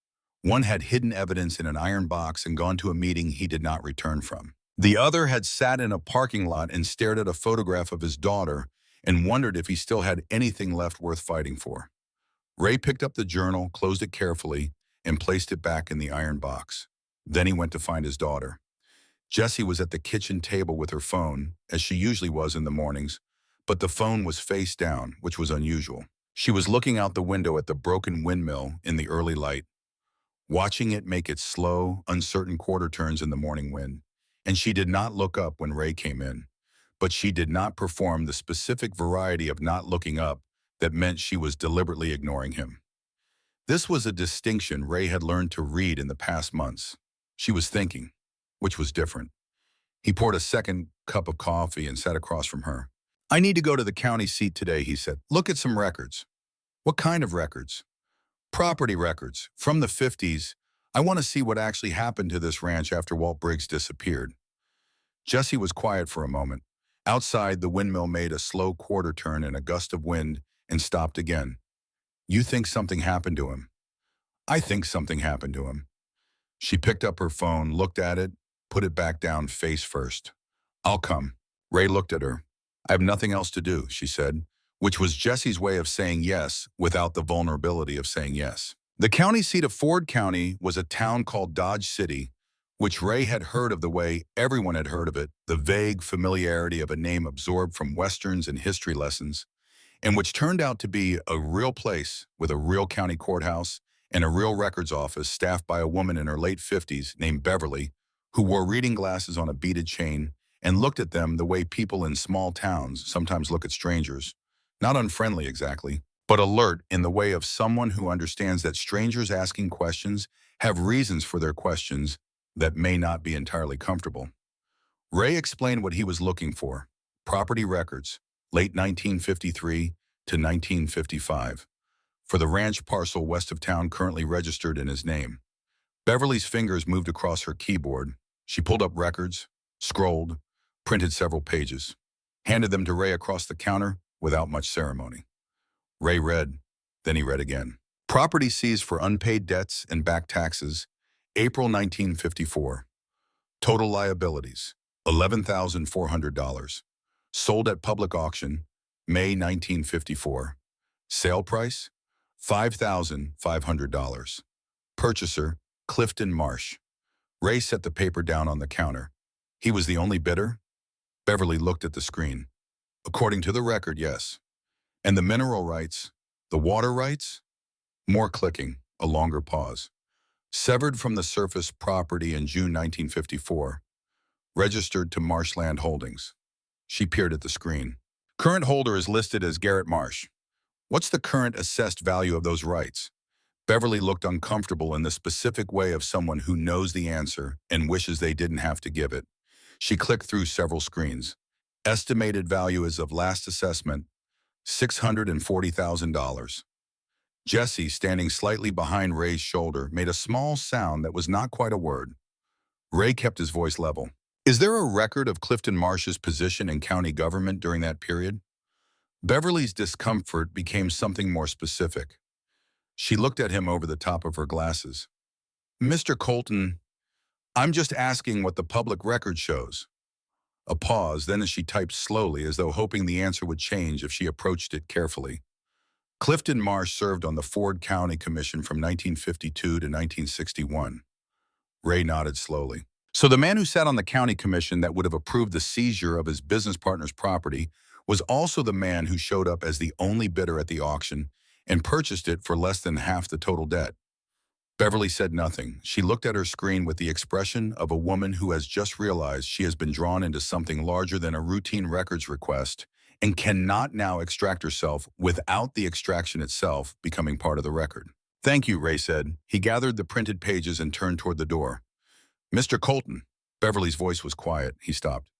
One had hidden evidence in an iron box and gone to a meeting he did not return from. The other had sat in a parking lot and stared at a photograph of his daughter and wondered if he still had anything left worth fighting for. Ray picked up the journal, closed it carefully, and placed it back in the iron box. Then he went to find his daughter. Jessie was at the kitchen table with her phone, as she usually was in the mornings, but the phone was face down, which was unusual. She was looking out the window at the broken windmill in the early light, watching it make its slow, uncertain quarter turns in the morning wind. And she did not look up when Ray came in, but she did not perform the specific variety of not looking up that meant she was deliberately ignoring him. This was a distinction Ray had learned to read in the past months. She was thinking, which was different. He poured a second cup of coffee and sat across from her. "I need to go to the county seat today," he said. "Look at some records." "What kind of records?" "Property records, from the 50s. I want to see what actually happened to this ranch after Walt Briggs disappeared." Jessie was quiet for a moment. Outside, the windmill made a slow quarter turn in a gust of wind and stopped again. "You think something happened to him?" "I think something happened to him." She picked up her phone, looked at it, put it back down face first. "I'll come." Ray looked at her. "I have nothing else to do," she said, which was Jessie's way of saying yes without the vulnerability of saying yes. The county seat of Ford County was a town called Dodge City, which Ray had heard of the way everyone had heard of it, the vague familiarity of a name absorbed from westerns and history lessons, and which turned out to be a real place with a real county courthouse and a real records office staffed by a woman in her late 50s named Beverly, who wore reading glasses on a beaded chain and looked at them the way people in small towns sometimes look at strangers. Not unfriendly exactly, but alert in the way of someone who understands that strangers asking questions have reasons for their questions that may not be entirely comfortable. Ray explained what he was looking for: property records, late 1953 to 1955, for the ranch parcel west of town currently registered in his name. Beverly's fingers moved across her keyboard. She pulled up records, scrolled, printed several pages, handed them to Ray across the counter without much ceremony. Ray read, then he read again. "Property seized for unpaid debts and back taxes, April 1954. Total liabilities, $11,400. Sold at public auction, May 1954. Sale price, $5,500. Purchaser, Clifton Marsh." Ray set the paper down on the counter. "He was the only bidder?" Beverly looked at the screen. "According to the record, yes." "And the mineral rights, the water rights?" More clicking, a longer pause. "Severed from the surface property in June 1954. Registered to Marshland Holdings." She peered at the screen. "Current holder is listed as Garrett Marsh. What's the current assessed value of those rights?" Beverly looked uncomfortable in the specific way of someone who knows the answer and wishes they didn't have to give it. She clicked through several screens. "Estimated value as of last assessment, $640,000. Jessie, standing slightly behind Ray's shoulder, made a small sound that was not quite a word. Ray kept his voice level. "Is there a record of Clifton Marsh's position in county government during that period?" Beverly's discomfort became something more specific. She looked at him over the top of her glasses. "Mr. Colton, I'm just asking what the public record shows." A pause, then as she typed slowly as though hoping the answer would change if she approached it carefully. "Clifton Marsh served on the Ford County Commission from 1952 to 1961. Ray nodded slowly. "So the man who sat on the county commission that would have approved the seizure of his business partner's property was also the man who showed up as the only bidder at the auction and purchased it for less than half the total debt." Beverly said nothing. She looked at her screen with the expression of a woman who has just realized she has been drawn into something larger than a routine records request and cannot now extract herself without the extraction itself becoming part of the record. "Thank you," Ray said. He gathered the printed pages and turned toward the door. "Mr. Colton." Beverly's voice was quiet. He stopped.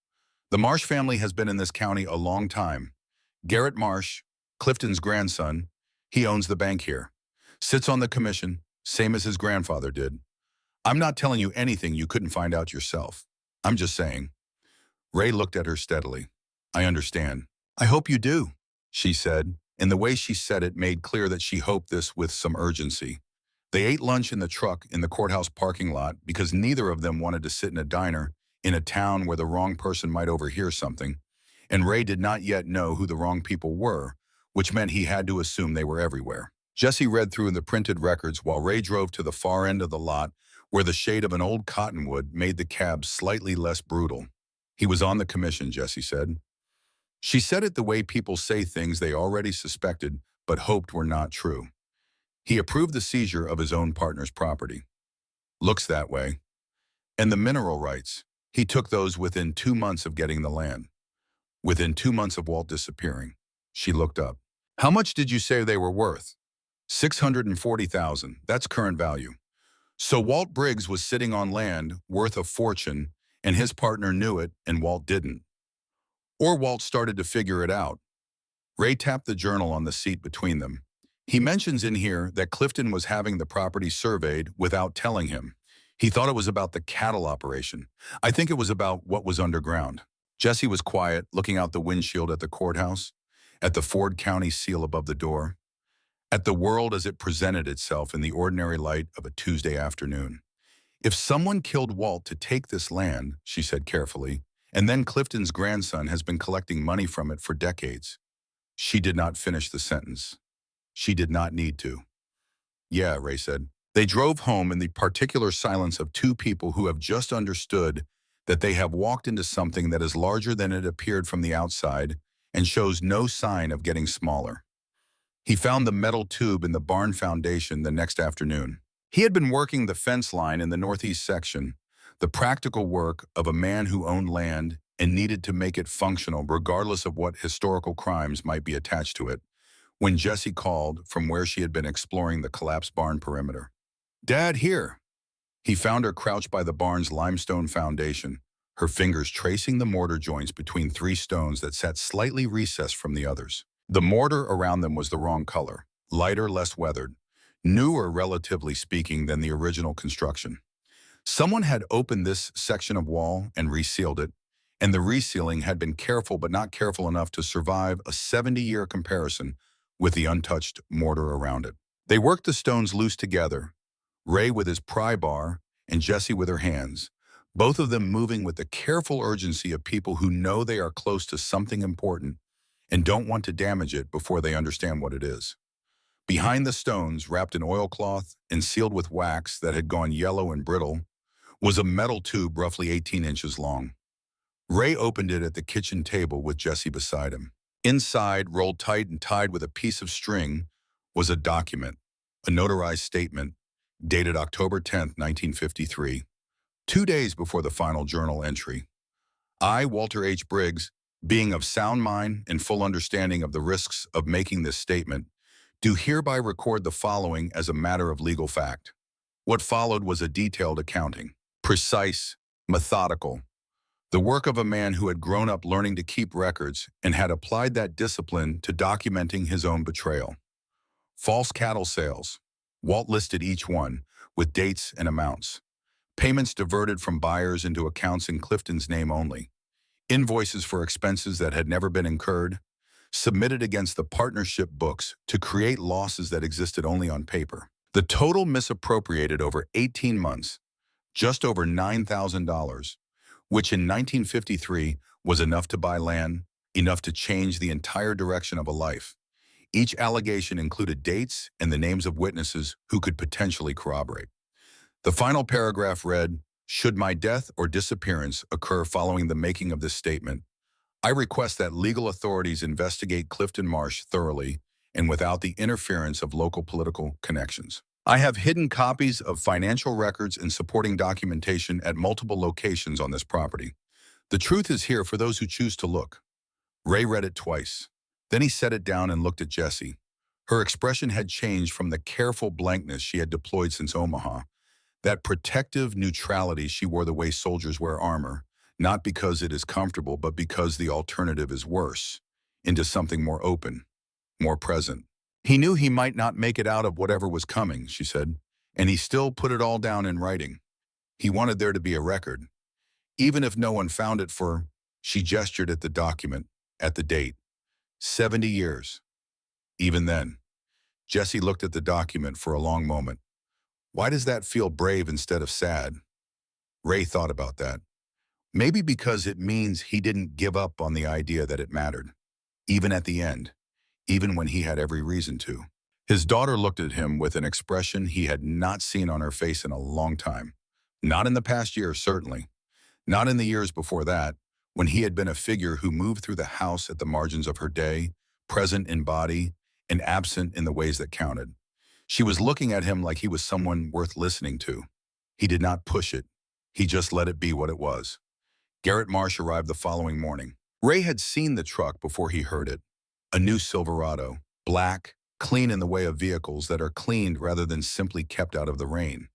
"The Marsh family has been in this county a long time. Garrett Marsh, Clifton's grandson, he owns the bank here. Sits on the commission, same as his grandfather did. I'm not telling you anything you couldn't find out yourself. I'm just saying." Ray looked at her steadily. "I understand." "I hope you do," she said, and the way she said it made clear that she hoped this with some urgency. They ate lunch in the truck in the courthouse parking lot because neither of them wanted to sit in a diner in a town where the wrong person might overhear something, and Ray did not yet know who the wrong people were, which meant he had to assume they were everywhere. Jesse read through the printed records while Ray drove to the far end of the lot where the shade of an old cottonwood made the cab slightly less brutal. He was on the commission, Jesse said. She said it the way people say things they already suspected but hoped were not true. He approved the seizure of his own partner's property. Looks that way. And the mineral rights. He took those within 2 months of getting the land. Within 2 months of Walt disappearing. She looked up. How much did you say they were worth? 640,000. That's current value. So Walt Briggs was sitting on land worth a fortune, and his partner knew it, and Walt didn't. Or Walt started to figure it out. Ray tapped the journal on the seat between them. He mentions in here that Clifton was having the property surveyed without telling him. He thought it was about the cattle operation. I think it was about what was underground. Jesse was quiet, looking out the windshield at the courthouse, at the Ford County seal above the door, at the world as it presented itself in the ordinary light of a Tuesday afternoon. If someone killed Walt to take this land, she said carefully, and then Clifton's grandson has been collecting money from it for decades. She did not finish the sentence. She did not need to. Yeah, Ray said. They drove home in the particular silence of two people who have just understood that they have walked into something that is larger than it appeared from the outside and shows no sign of getting smaller. He found the metal tube in the barn foundation the next afternoon. He had been working the fence line in the northeast section, the practical work of a man who owned land and needed to make it functional regardless of what historical crimes might be attached to it, when Jesse called from where she had been exploring the collapsed barn perimeter. Dad, here. He found her crouched by the barn's limestone foundation, her fingers tracing the mortar joints between 3 stones that sat slightly recessed from the others. The mortar around them was the wrong color, lighter, less weathered, newer relatively speaking than the original construction. Someone had opened this section of wall and resealed it, and the resealing had been careful but not careful enough to survive a 70-year comparison with the untouched mortar around it. They worked the stones loose together, Ray with his pry bar and Jesse with her hands, both of them moving with the careful urgency of people who know they are close to something important and don't want to damage it before they understand what it is. Behind the stones, wrapped in oilcloth and sealed with wax that had gone yellow and brittle, was a metal tube roughly 18 inches long. Ray opened it at the kitchen table with Jesse beside him. Inside, rolled tight and tied with a piece of string, was a document, a notarized statement, dated October 10, 1953, 2 days before the final journal entry. I, Walter H. Briggs, being of sound mind and full understanding of the risks of making this statement, do hereby record the following as a matter of legal fact. What followed was a detailed accounting, precise, methodical, the work of a man who had grown up learning to keep records and had applied that discipline to documenting his own betrayal. False cattle sales. Walt listed each one, with dates and amounts. Payments diverted from buyers into accounts in Clifton's name only. Invoices for expenses that had never been incurred, submitted against the partnership books to create losses that existed only on paper. The total misappropriated over 18 months, just over $9,000, which in 1953 was enough to buy land, enough to change the entire direction of a life. Each allegation included dates and the names of witnesses who could potentially corroborate. The final paragraph read, "Should my death or disappearance occur following the making of this statement, I request that legal authorities investigate Clifton Marsh thoroughly and without the interference of local political connections. I have hidden copies of financial records and supporting documentation at multiple locations on this property. The truth is here for those who choose to look." Ray read it twice. Then he set it down and looked at Jesse. Her expression had changed from the careful blankness she had deployed since Omaha, that protective neutrality she wore the way soldiers wear armor, not because it is comfortable, but because the alternative is worse, into something more open, more present. He knew he might not make it out of whatever was coming, she said, and he still put it all down in writing. He wanted there to be a record. Even if no one found it for, she gestured at the document, at the date. 70 years. Even then, Jesse looked at the document for a long moment. Why does that feel brave instead of sad? Ray thought about that. Maybe because it means he didn't give up on the idea that it mattered, even at the end, even when he had every reason to. His daughter looked at him with an expression he had not seen on her face in a long time. Not in the past year, certainly. Not in the years before that, when he had been a figure who moved through the house at the margins of her day, present in body and absent in the ways that counted. She was looking at him like he was someone worth listening to. He did not push it. He just let it be what it was. Garrett Marsh arrived the following morning. Ray had seen the truck before he heard it. A new Silverado, black, clean in the way of vehicles that are cleaned rather than simply kept out of the rain.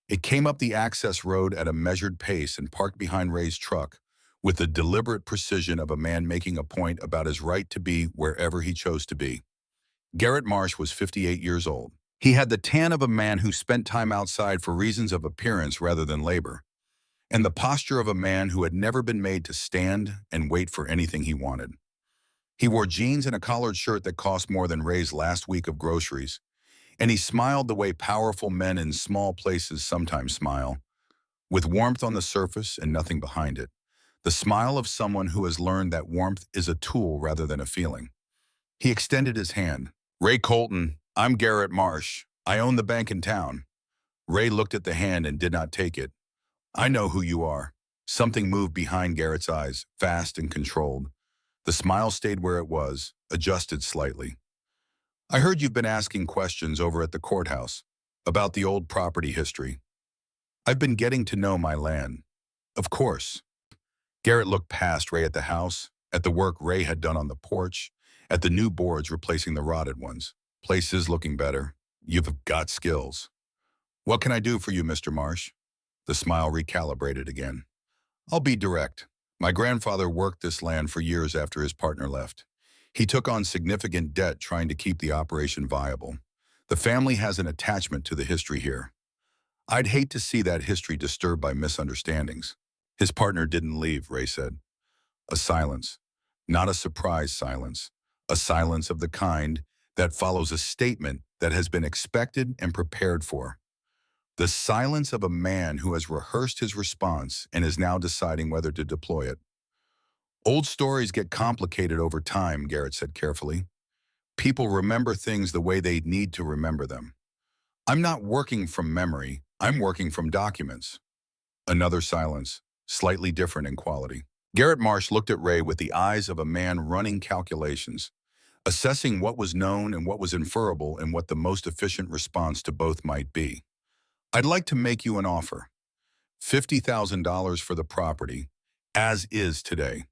It came up the access road at a measured pace and parked behind Ray's truck with the deliberate precision of a man making a point about his right to be wherever he chose to be. Garrett Marsh was 58 years old. He had the tan of a man who spent time outside for reasons of appearance rather than labor, and the posture of a man who had never been made to stand and wait for anything he wanted. He wore jeans and a collared shirt that cost more than Ray's last week of groceries, and he smiled the way powerful men in small places sometimes smile, with warmth on the surface and nothing behind it. The smile of someone who has learned that warmth is a tool rather than a feeling. He extended his hand. "Ray Colton, I'm Garrett Marsh. I own the bank in town." Ray looked at the hand and did not take it. "I know who you are." Something moved behind Garrett's eyes, fast and controlled. The smile stayed where it was, adjusted slightly. "I heard you've been asking questions over at the courthouse about the old property history. I've been getting to know my land." "Of course." Garrett looked past Ray at the house, at the work Ray had done on the porch, at the new boards replacing the rotted ones. "Place is looking better. You've got skills." "What can I do for you, Mr. Marsh?" The smile recalibrated again. "I'll be direct. My grandfather worked this land for years after his partner left. He took on significant debt trying to keep the operation viable. The family has an attachment to the history here. I'd hate to see that history disturbed by misunderstandings." His partner didn't leave, Ray said. A silence. Not a surprise silence. A silence of the kind that follows a statement that has been expected and prepared for. The silence of a man who has rehearsed his response and is now deciding whether to deploy it. "Old stories get complicated over time," Garrett said carefully. "People remember things the way they need to remember them. I'm not working from memory. I'm working from documents." Another silence, slightly different in quality. Garrett Marsh looked at Ray with the eyes of a man running calculations, assessing what was known and what was inferable and what the most efficient response to both might be. "I'd like to make you an offer. $50,000 for the property, as is today.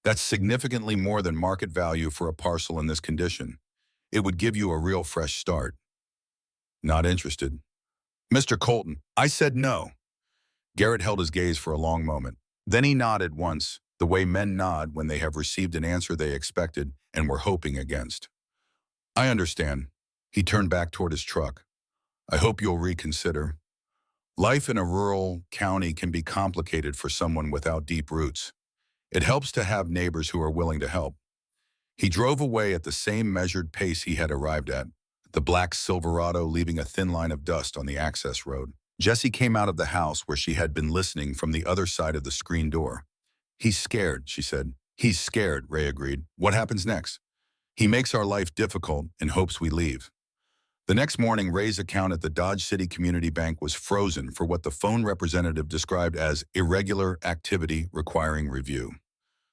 That's significantly more than market value for a parcel in this condition. It would give you a real fresh start." "Not interested." "Mr. Colton, I said no." Garrett held his gaze for a long moment. Then he nodded once, the way men nod when they have received an answer they expected and were hoping against. "I understand." He turned back toward his truck. "I hope you'll reconsider. Life in a rural county can be complicated for someone without deep roots. It helps to have neighbors who are willing to help." He drove away at the same measured pace he had arrived at, the black Silverado leaving a thin line of dust on the access road. Jessie came out of the house where she had been listening from the other side of the screen door. "He's scared," she said. "He's scared," Ray agreed. "What happens next?" "He makes our life difficult and hopes we leave." The next morning, Ray's account at the Dodge City Community Bank was frozen for what the phone representative described as irregular activity requiring review.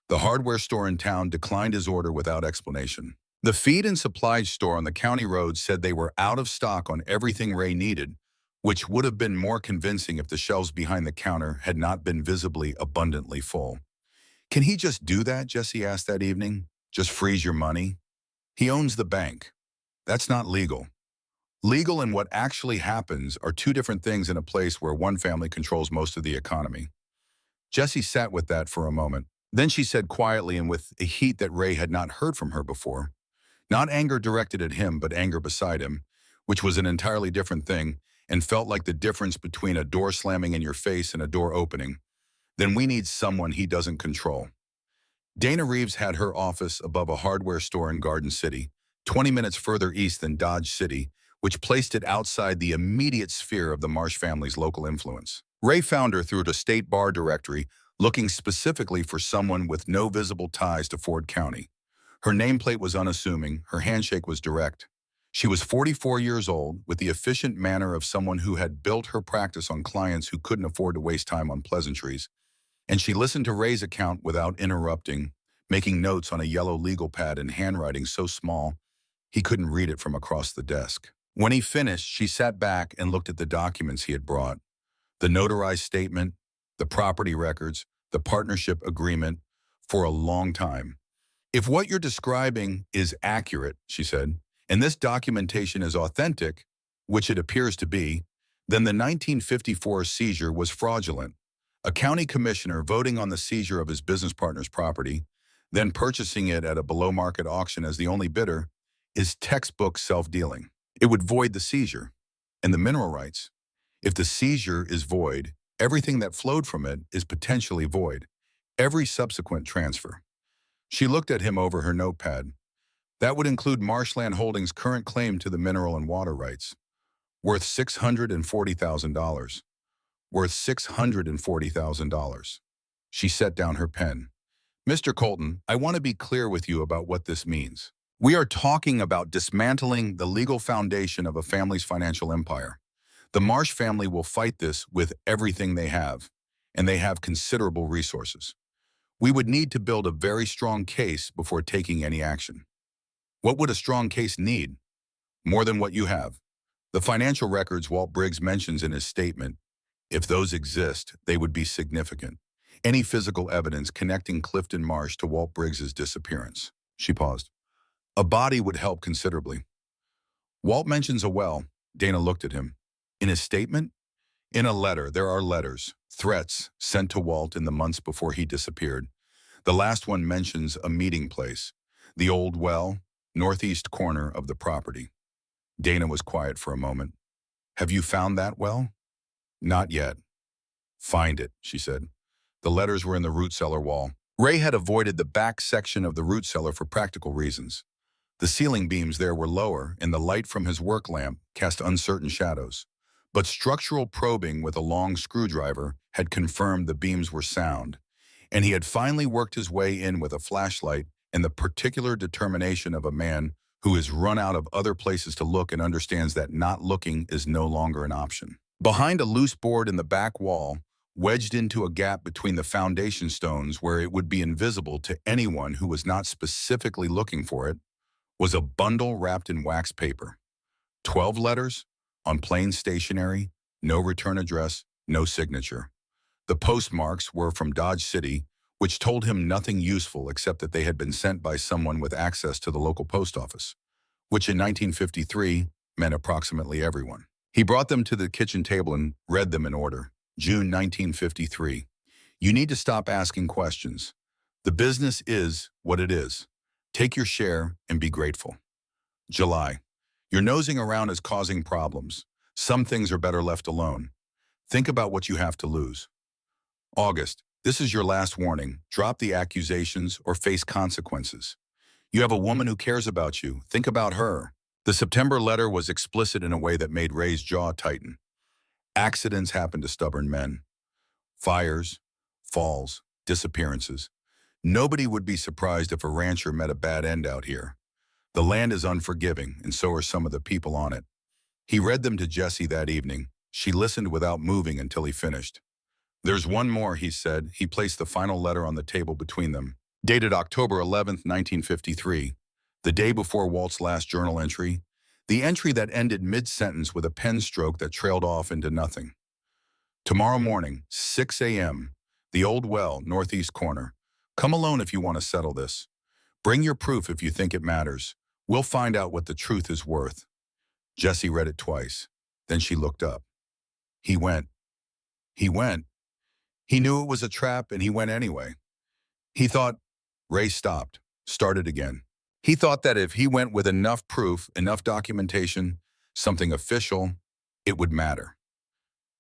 The hardware store in town declined his order without explanation. The feed and supply store on the county road said they were out of stock on everything Ray needed, which would have been more convincing if the shelves behind the counter had not been visibly abundantly full. "Can he just do that?" Jessie asked that evening. "Just freeze your money?" "He owns the bank. That's not legal." Legal and what actually happens are two different things in a place where one family controls most of the economy. Jessie sat with that for a moment. Then she said quietly and with a heat that Ray had not heard from her before, not anger directed at him, but anger beside him, which was an entirely different thing and felt like the difference between a door slamming in your face and a door opening. "Then we need someone he doesn't control." Dana Reeves had her office above a hardware store in Garden City, 20 minutes further east than Dodge City, which placed it outside the immediate sphere of the Marsh family's local influence. Ray found her through the state bar directory, looking specifically for someone with no visible ties to Ford County. Her nameplate was unassuming, her handshake was direct. She was 44 years old, with the efficient manner of someone who had built her practice on clients who couldn't afford to waste time on pleasantries, and she listened to Ray's account without interrupting, making notes on a yellow legal pad in handwriting so small he couldn't read it from across the desk. When he finished, she sat back and looked at the documents he had brought: the notarized statement, the property records, the partnership agreement, for a long time. "If what you're describing is accurate," she said, "and this documentation is authentic, which it appears to be, then the 1954 seizure was fraudulent. A county commissioner voting on the seizure of his business partner's property, then purchasing it at a below-market auction as the only bidder, is textbook self-dealing. It would void the seizure and the mineral rights. If the seizure is void, everything that flowed from it is potentially void, every subsequent transfer." She looked at him over her notepad. "That would include Marshland Holdings' current claim to the mineral and water rights, worth $640,000. Worth $640,000. She set down her pen. "Mr. Colton, I want to be clear with you about what this means. We are talking about dismantling the legal foundation of a family's financial empire. The Marsh family will fight this with everything they have, and they have considerable resources. We would need to build a very strong case before taking any action." "What would a strong case need?" "More than what you have. The financial records Walt Briggs mentions in his statement, if those exist, they would be significant. Any physical evidence connecting Clifton Marsh to Walt Briggs's disappearance." She paused. "A body would help considerably." "Walt mentions a well." Dana looked at him. "In his statement?" "In a letter. There are letters, threats, sent to Walt in the months before he disappeared. The last one mentions a meeting place, the old well, northeast corner of the property." Dana was quiet for a moment. "Have you found that well?" "Not yet." "Find it," she said. The letters were in the root cellar wall. Ray had avoided the back section of the root cellar for practical reasons. The ceiling beams there were lower, and the light from his work lamp cast uncertain shadows. But structural probing with a long screwdriver had confirmed the beams were sound, and he had finally worked his way in with a flashlight and the particular determination of a man who has run out of other places to look and understands that not looking is no longer an option. Behind a loose board in the back wall, wedged into a gap between the foundation stones where it would be invisible to anyone who was not specifically looking for it, was a bundle wrapped in wax paper. 12 letters, on plain stationery, no return address, no signature. The postmarks were from Dodge City, which told him nothing useful except that they had been sent by someone with access to the local post office, which in 1953 meant approximately everyone. He brought them to the kitchen table and read them in order. June 1953. "You need to stop asking questions. The business is what it is. Take your share and be grateful." July. "Your nosing around is causing problems. Some things are better left alone. Think about what you have to lose." August. "This is your last warning. Drop the accusations or face consequences. You have a woman who cares about you. Think about her." The September letter was explicit in a way that made Ray's jaw tighten. Accidents happen to stubborn men. Fires, falls, disappearances. Nobody would be surprised if a rancher met a bad end out here. The land is unforgiving, and so are some of the people on it. He read them to Jessie that evening. She listened without moving until he finished. "There's one more," he said. He placed the final letter on the table between them. Dated October 11th, 1953, the day before Walt's last journal entry, the entry that ended mid-sentence with a pen stroke that trailed off into nothing. "Tomorrow morning, 6 a.m., the old well, northeast corner. Come alone if you want to settle this. Bring your proof if you think it matters. We'll find out what the truth is worth." Jessie read it twice. Then she looked up. "He went. He went. He knew it was a trap, and he went anyway. He thought—" Ray stopped, started again. "He thought that if he went with enough proof, enough documentation, something official, it would matter.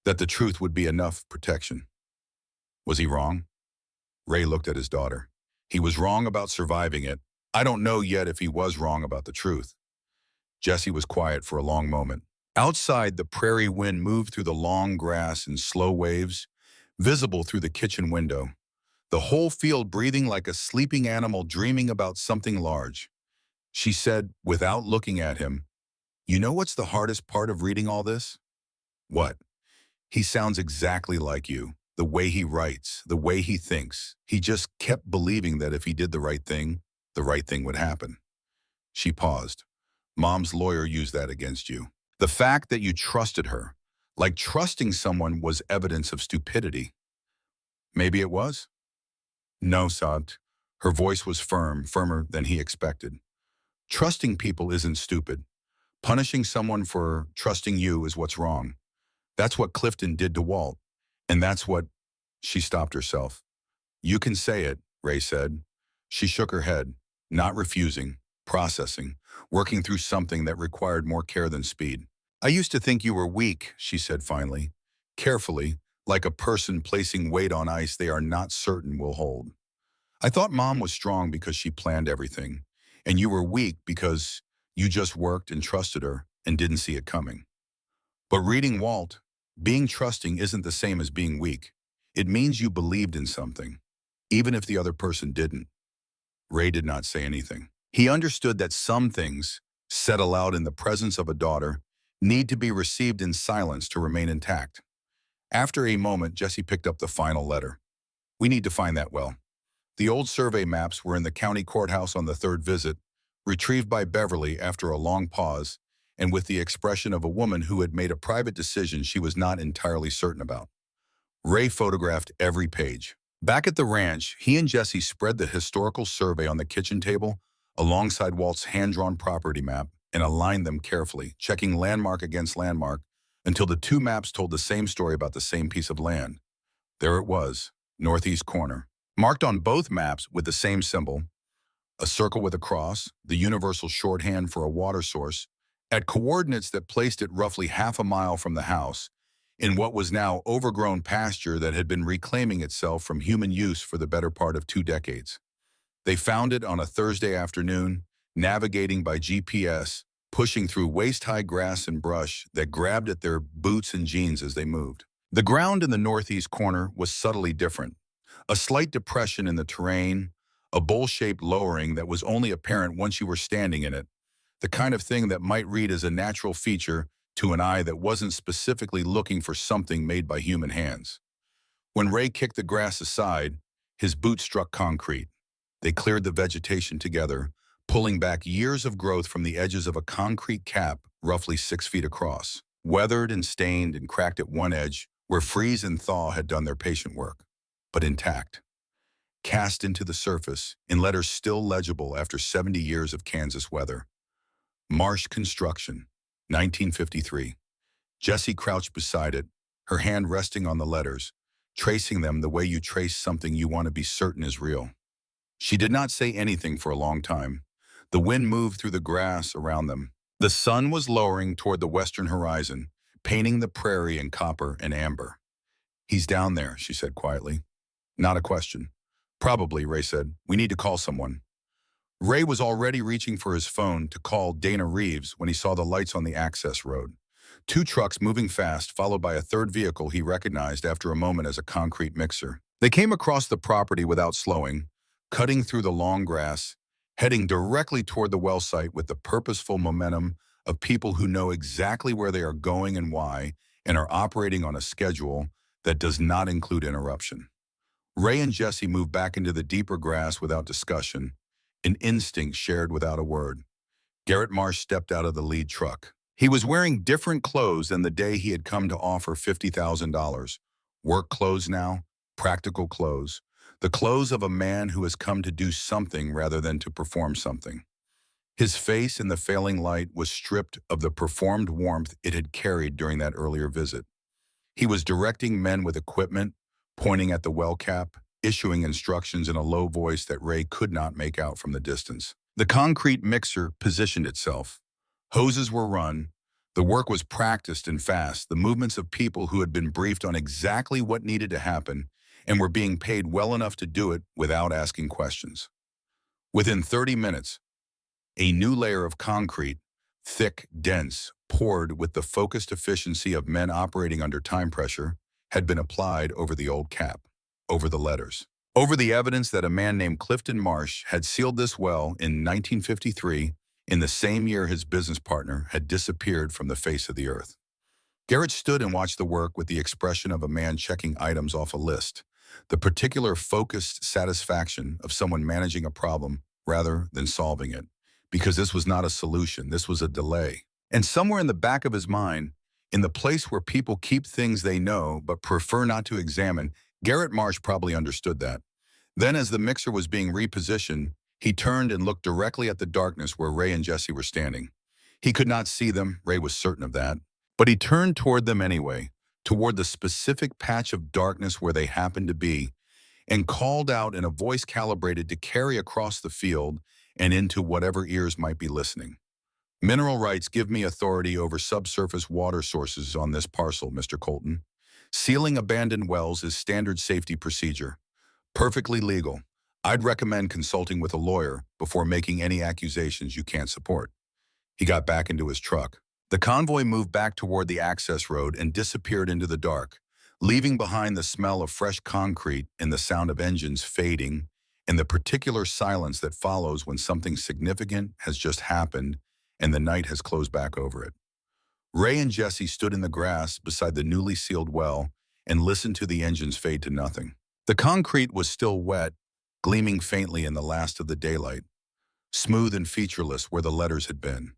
That the truth would be enough protection. Was he wrong?" Ray looked at his daughter. "He was wrong about surviving it. I don't know yet if he was wrong about the truth." Jessie was quiet for a long moment. Outside, the prairie wind moved through the long grass in slow waves, visible through the kitchen window. The whole field breathing like a sleeping animal dreaming about something large. She said, without looking at him, You know what's the hardest part of reading all this? What? He sounds exactly like you. The way he writes, the way he thinks. He just kept believing that if he did the right thing would happen. She paused. Mom's lawyer used that against you. The fact that you trusted her, like trusting someone was evidence of stupidity. Maybe it was? No, Sant. Her voice was firm, firmer than he expected. Trusting people isn't stupid. Punishing someone for trusting you is what's wrong. That's what Clifton did to Walt. And that's what... She stopped herself. You can say it, Ray said. She shook her head, not refusing, processing, working through something that required more care than speed. I used to think you were weak, she said finally, carefully, like a person placing weight on ice they are not certain will hold. I thought Mom was strong because she planned everything, and you were weak because you just worked and trusted her and didn't see it coming. But reading Walt, being trusting isn't the same as being weak. It means you believed in something, even if the other person didn't. Ray did not say anything. He understood that some things, said aloud in the presence of a daughter, need to be received in silence to remain intact. After a moment, Jesse picked up the final letter. We need to find that well. The old survey maps were in the county courthouse on the third visit, retrieved by Beverly after a long pause, and with the expression of a woman who had made a private decision she was not entirely certain about. Ray photographed every page. Back at the ranch, he and Jesse spread the historical survey on the kitchen table alongside Walt's hand-drawn property map and aligned them carefully, checking landmark against landmark until the two maps told the same story about the same piece of land. There it was, northeast corner, marked on both maps with the same symbol, a circle with a cross, the universal shorthand for a water source, at coordinates that placed it roughly half a mile from the house, in what was now overgrown pasture that had been reclaiming itself from human use for the better part of 2 decades. They found it on a Thursday afternoon, navigating by GPS, pushing through waist-high grass and brush that grabbed at their boots and jeans as they moved. The ground in the northeast corner was subtly different. A slight depression in the terrain, a bowl-shaped lowering that was only apparent once you were standing in it, the kind of thing that might read as a natural feature to an eye that wasn't specifically looking for something made by human hands. When Ray kicked the grass aside, his boot struck concrete. They cleared the vegetation together, pulling back years of growth from the edges of a concrete cap roughly 6 feet across, weathered and stained and cracked at one edge where freeze and thaw had done their patient work, but intact. Cast into the surface, in letters still legible after 70 years of Kansas weather. Marsh Construction, 1953. Jessie crouched beside it, her hand resting on the letters, tracing them the way you trace something you want to be certain is real. She did not say anything for a long time. The wind moved through the grass around them. The sun was lowering toward the western horizon, painting the prairie in copper and amber. He's down there, she said quietly. Not a question. Probably, Ray said. We need to call someone. Ray was already reaching for his phone to call Dana Reeves when he saw the lights on the access road. 2 trucks moving fast, followed by a third vehicle he recognized after a moment as a concrete mixer. They came across the property without slowing, cutting through the long grass, heading directly toward the well site with the purposeful momentum of people who know exactly where they are going and why, and are operating on a schedule that does not include interruption. Ray and Jesse moved back into the deeper grass without discussion, an instinct shared without a word. Garrett Marsh stepped out of the lead truck. He was wearing different clothes than the day he had come to offer $50,000. Work clothes now, practical clothes. The clothes of a man who has come to do something rather than to perform something. His face in the failing light was stripped of the performed warmth it had carried during that earlier visit. He was directing men with equipment, pointing at the well cap, issuing instructions in a low voice that Ray could not make out from the distance. The concrete mixer positioned itself. Hoses were run. The work was practiced and fast, the movements of people who had been briefed on exactly what needed to happen and were being paid well enough to do it without asking questions. Within 30 minutes, a new layer of concrete, thick, dense, poured with the focused efficiency of men operating under time pressure, had been applied over the old cap, over the letters, over the evidence that a man named Clifton Marsh had sealed this well in 1953 In the same year, his business partner had disappeared from the face of the earth. Garrett stood and watched the work with the expression of a man checking items off a list, the particular focused satisfaction of someone managing a problem rather than solving it. Because this was not a solution, this was a delay. And somewhere in the back of his mind, in the place where people keep things they know but prefer not to examine, Garrett Marsh probably understood that. Then as the mixer was being repositioned, he turned and looked directly at the darkness where Ray and Jesse were standing. He could not see them, Ray was certain of that. But he turned toward them anyway, toward the specific patch of darkness where they happened to be, and called out in a voice calibrated to carry across the field and into whatever ears might be listening. Mineral rights give me authority over subsurface water sources on this parcel, Mr. Colton. Sealing abandoned wells is standard safety procedure. Perfectly legal. I'd recommend consulting with a lawyer before making any accusations you can't support. He got back into his truck. The convoy moved back toward the access road and disappeared into the dark, leaving behind the smell of fresh concrete and the sound of engines fading, and the particular silence that follows when something significant has just happened and the night has closed back over it. Ray and Jesse stood in the grass beside the newly sealed well and listened to the engines fade to nothing. The concrete was still wet, gleaming faintly in the last of the daylight, smooth and featureless where the letters had been.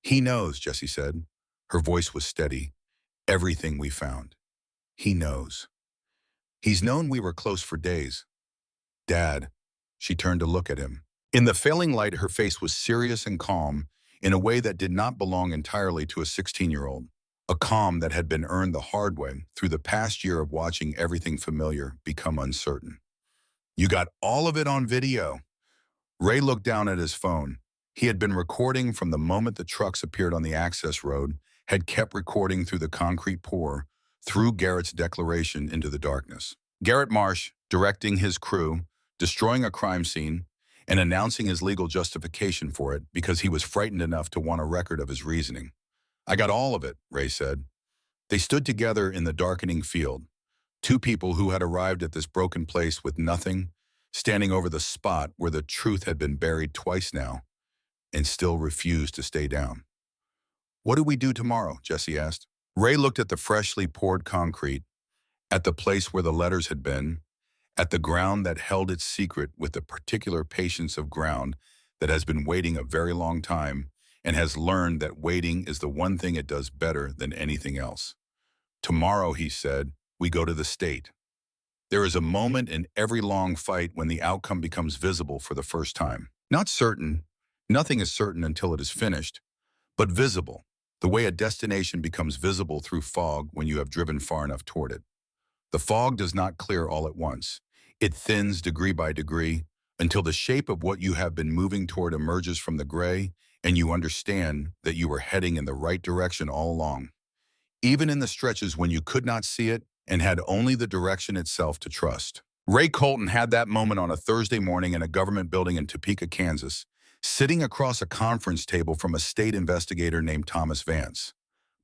He knows, Jesse said. Her voice was steady. Everything we found. He knows. He's known we were close for days. Dad, she turned to look at him. In the failing light, her face was serious and calm in a way that did not belong entirely to a 16-year-old. A calm that had been earned the hard way through the past year of watching everything familiar become uncertain. You got all of it on video. Ray looked down at his phone. He had been recording from the moment the trucks appeared on the access road, had kept recording through the concrete pour, through Garrett's declaration into the darkness. Garrett Marsh, directing his crew, destroying a crime scene, and announcing his legal justification for it because he was frightened enough to want a record of his reasoning. I got all of it, Ray said. They stood together in the darkening field, two people who had arrived at this broken place with nothing, standing over the spot where the truth had been buried twice now, and still refused to stay down. What do we do tomorrow? Jesse asked. Ray looked at the freshly poured concrete, at the place where the letters had been, at the ground that held its secret with the particular patience of ground that has been waiting a very long time and has learned that waiting is the one thing it does better than anything else. Tomorrow, he said, we go to the state. There is a moment in every long fight when the outcome becomes visible for the first time. Not certain, nothing is certain until it is finished, but visible, the way a destination becomes visible through fog when you have driven far enough toward it. The fog does not clear all at once. It thins degree by degree until the shape of what you have been moving toward emerges from the gray and you understand that you were heading in the right direction all along, even in the stretches when you could not see it and had only the direction itself to trust. Ray Colton had that moment on a Thursday morning in a government building in Topeka, Kansas, sitting across a conference table from a state investigator named Thomas Vance.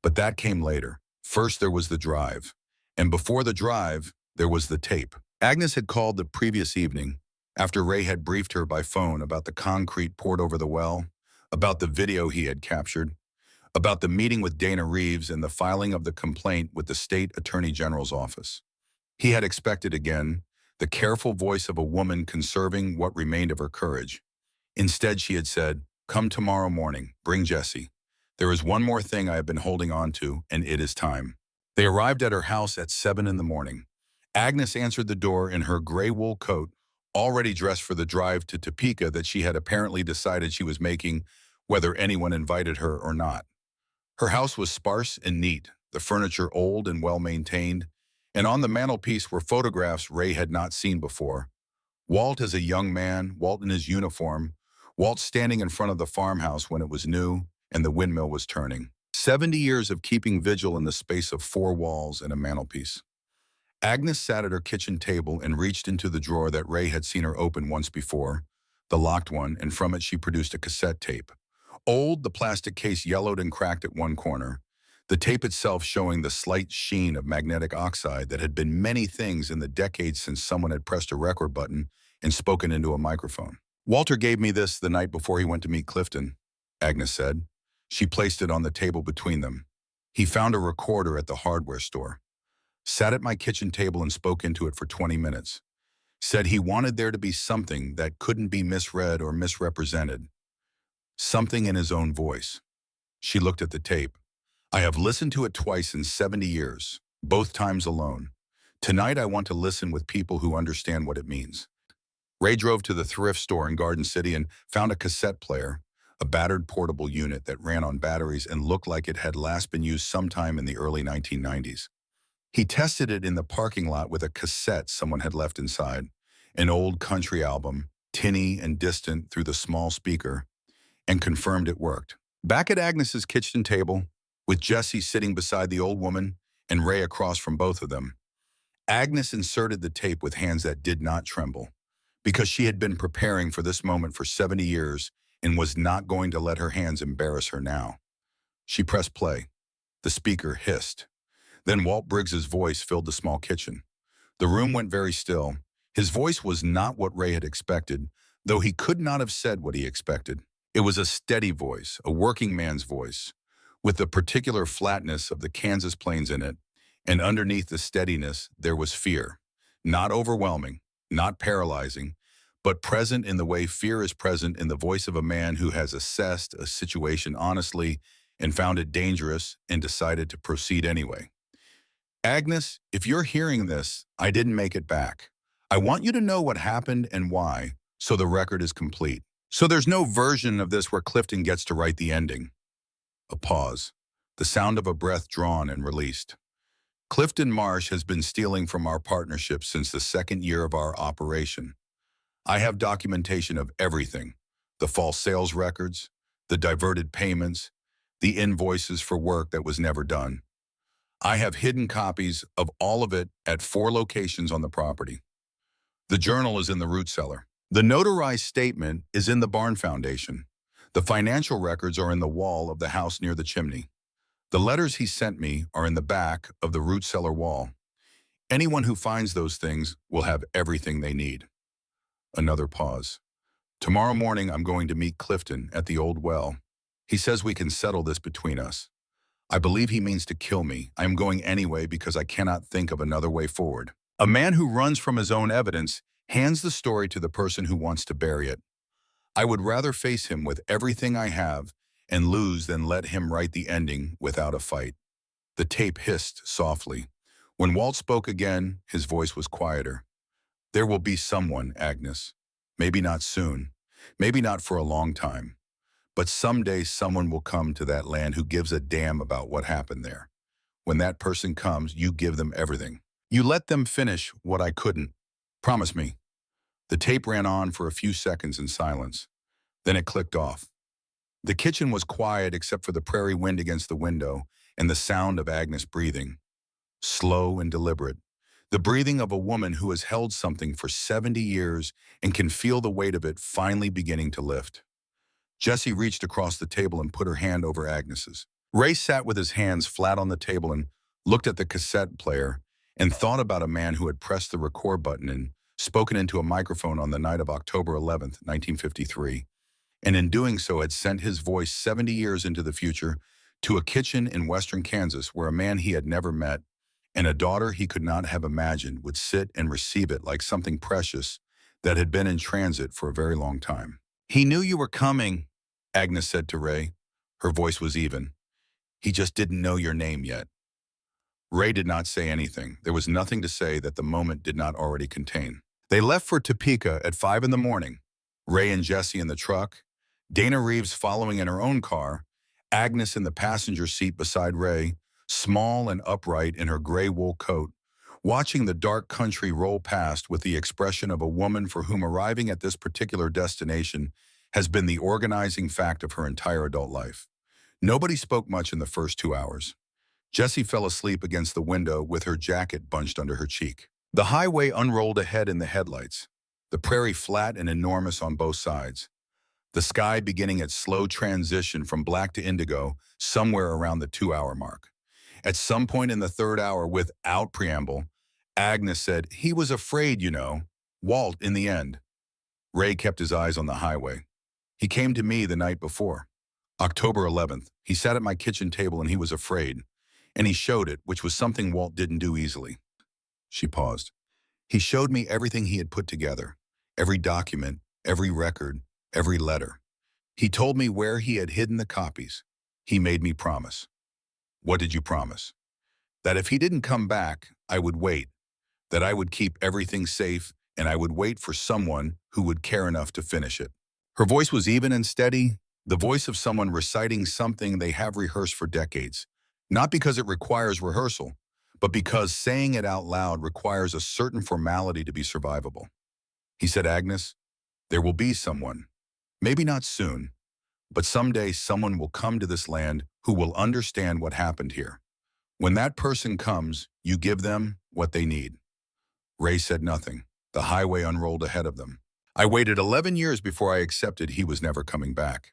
But that came later. First there was the drive. And before the drive, there was the tape. Agnes had called the previous evening, after Ray had briefed her by phone about the concrete poured over the well, about the video he had captured, about the meeting with Dana Reeves and the filing of the complaint with the state attorney general's office. He had expected again the careful voice of a woman conserving what remained of her courage. Instead, she had said, "Come tomorrow morning, bring Jesse. There is one more thing I have been holding on to, and it is time." They arrived at her house at 7 in the morning. Agnes answered the door in her gray wool coat, already dressed for the drive to Topeka that she had apparently decided she was making, whether anyone invited her or not. Her house was sparse and neat, the furniture old and well-maintained, and on the mantelpiece were photographs Ray had not seen before. Walt as a young man, Walt in his uniform, Walt standing in front of the farmhouse when it was new and the windmill was turning. 70 years of keeping vigil in the space of 4 walls and a mantelpiece. Agnes sat at her kitchen table and reached into the drawer that Ray had seen her open once before, the locked one, and from it she produced a cassette tape. Old, the plastic case yellowed and cracked at one corner, the tape itself showing the slight sheen of magnetic oxide that had been many things in the decades since someone had pressed a record button and spoken into a microphone. "Walter gave me this the night before he went to meet Clifton. Agnes said. She placed it on the table between them. He found a recorder at the hardware store, sat at my kitchen table and spoke into it for 20 minutes. Said he wanted there to be something that couldn't be misread or misrepresented. Something in his own voice. She looked at the tape. I have listened to it twice in 70 years, both times alone. Tonight I want to listen with people who understand what it means. Ray drove to the thrift store in Garden City and found a cassette player, a battered portable unit that ran on batteries and looked like it had last been used sometime in the early 1990s. He tested it in the parking lot with a cassette someone had left inside, an old country album, tinny and distant through the small speaker, and confirmed it worked. Back at Agnes's kitchen table, with Jesse sitting beside the old woman and Ray across from both of them, Agnes inserted the tape with hands that did not tremble, because she had been preparing for this moment for 70 years and was not going to let her hands embarrass her now. She pressed play. The speaker hissed. Then Walt Briggs's voice filled the small kitchen. The room went very still. His voice was not what Ray had expected, though he could not have said what he expected. It was a steady voice, a working man's voice, with the particular flatness of the Kansas plains in it, and underneath the steadiness there was fear. Not overwhelming, not paralyzing, but present in the way fear is present in the voice of a man who has assessed a situation honestly and found it dangerous and decided to proceed anyway. Agnes, if you're hearing this, I didn't make it back. I want you to know what happened and why, so the record is complete. So there's no version of this where Clifton gets to write the ending. A pause. The sound of a breath drawn and released. Clifton Marsh has been stealing from our partnership since the second year of our operation. I have documentation of everything. The false sales records, the diverted payments, the invoices for work that was never done. I have hidden copies of all of it at 4 locations on the property. The journal is in the root cellar. The notarized statement is in the barn foundation. The financial records are in the wall of the house near the chimney. The letters he sent me are in the back of the root cellar wall. Anyone who finds those things will have everything they need. Another pause. Tomorrow morning I'm going to meet Clifton at the old well. He says we can settle this between us. I believe he means to kill me. I am going anyway because I cannot think of another way forward. A man who runs from his own evidence hands the story to the person who wants to bury it. I would rather face him with everything I have and lose than let him write the ending without a fight. The tape hissed softly. When Walt spoke again, his voice was quieter. There will be someone, Agnes. Maybe not soon. Maybe not for a long time. But someday someone will come to that land who gives a damn about what happened there. When that person comes, you give them everything. You let them finish what I couldn't. Promise me. The tape ran on for a few seconds in silence. Then it clicked off. The kitchen was quiet except for the prairie wind against the window and the sound of Agnes breathing. Slow and deliberate. The breathing of a woman who has held something for 70 years and can feel the weight of it finally beginning to lift. Jessie reached across the table and put her hand over Agnes's. Ray sat with his hands flat on the table and looked at the cassette player and thought about a man who had pressed the record button and spoken into a microphone on the night of October 11th, 1953, and in doing so had sent his voice 70 years into the future to a kitchen in western Kansas where a man he had never met and a daughter he could not have imagined would sit and receive it like something precious that had been in transit for a very long time. He knew you were coming, Agnes said to Ray. Her voice was even. He just didn't know your name yet. Ray did not say anything. There was nothing to say that the moment did not already contain. They left for Topeka at 5 in the morning. Ray and Jessie in the truck, Dana Reeves following in her own car, Agnes in the passenger seat beside Ray, small and upright in her gray wool coat, watching the dark country roll past with the expression of a woman for whom arriving at this particular destination has been the organizing fact of her entire adult life. Nobody spoke much in the first 2 hours. Jessie fell asleep against the window with her jacket bunched under her cheek. The highway unrolled ahead in the headlights, the prairie flat and enormous on both sides. The sky beginning its slow transition from black to indigo somewhere around the 2-hour mark. At some point in the 3rd hour, without preamble, Agnes said, "He was afraid, you know. Walt, in the end." Ray kept his eyes on the highway. "He came to me the night before. October 11th, he sat at my kitchen table and he was afraid. And he showed it, which was something Walt didn't do easily. She paused. He showed me everything he had put together. Every document, every record, every letter. He told me where he had hidden the copies. He made me promise. What did you promise? That if he didn't come back, I would wait. That I would keep everything safe and I would wait for someone who would care enough to finish it. Her voice was even and steady, the voice of someone reciting something they have rehearsed for decades. Not because it requires rehearsal, but because saying it out loud requires a certain formality to be survivable. He said, Agnes, there will be someone, maybe not soon, but someday someone will come to this land who will understand what happened here. When that person comes, you give them what they need. Ray said nothing. The highway unrolled ahead of them. I waited 11 years before I accepted he was never coming back.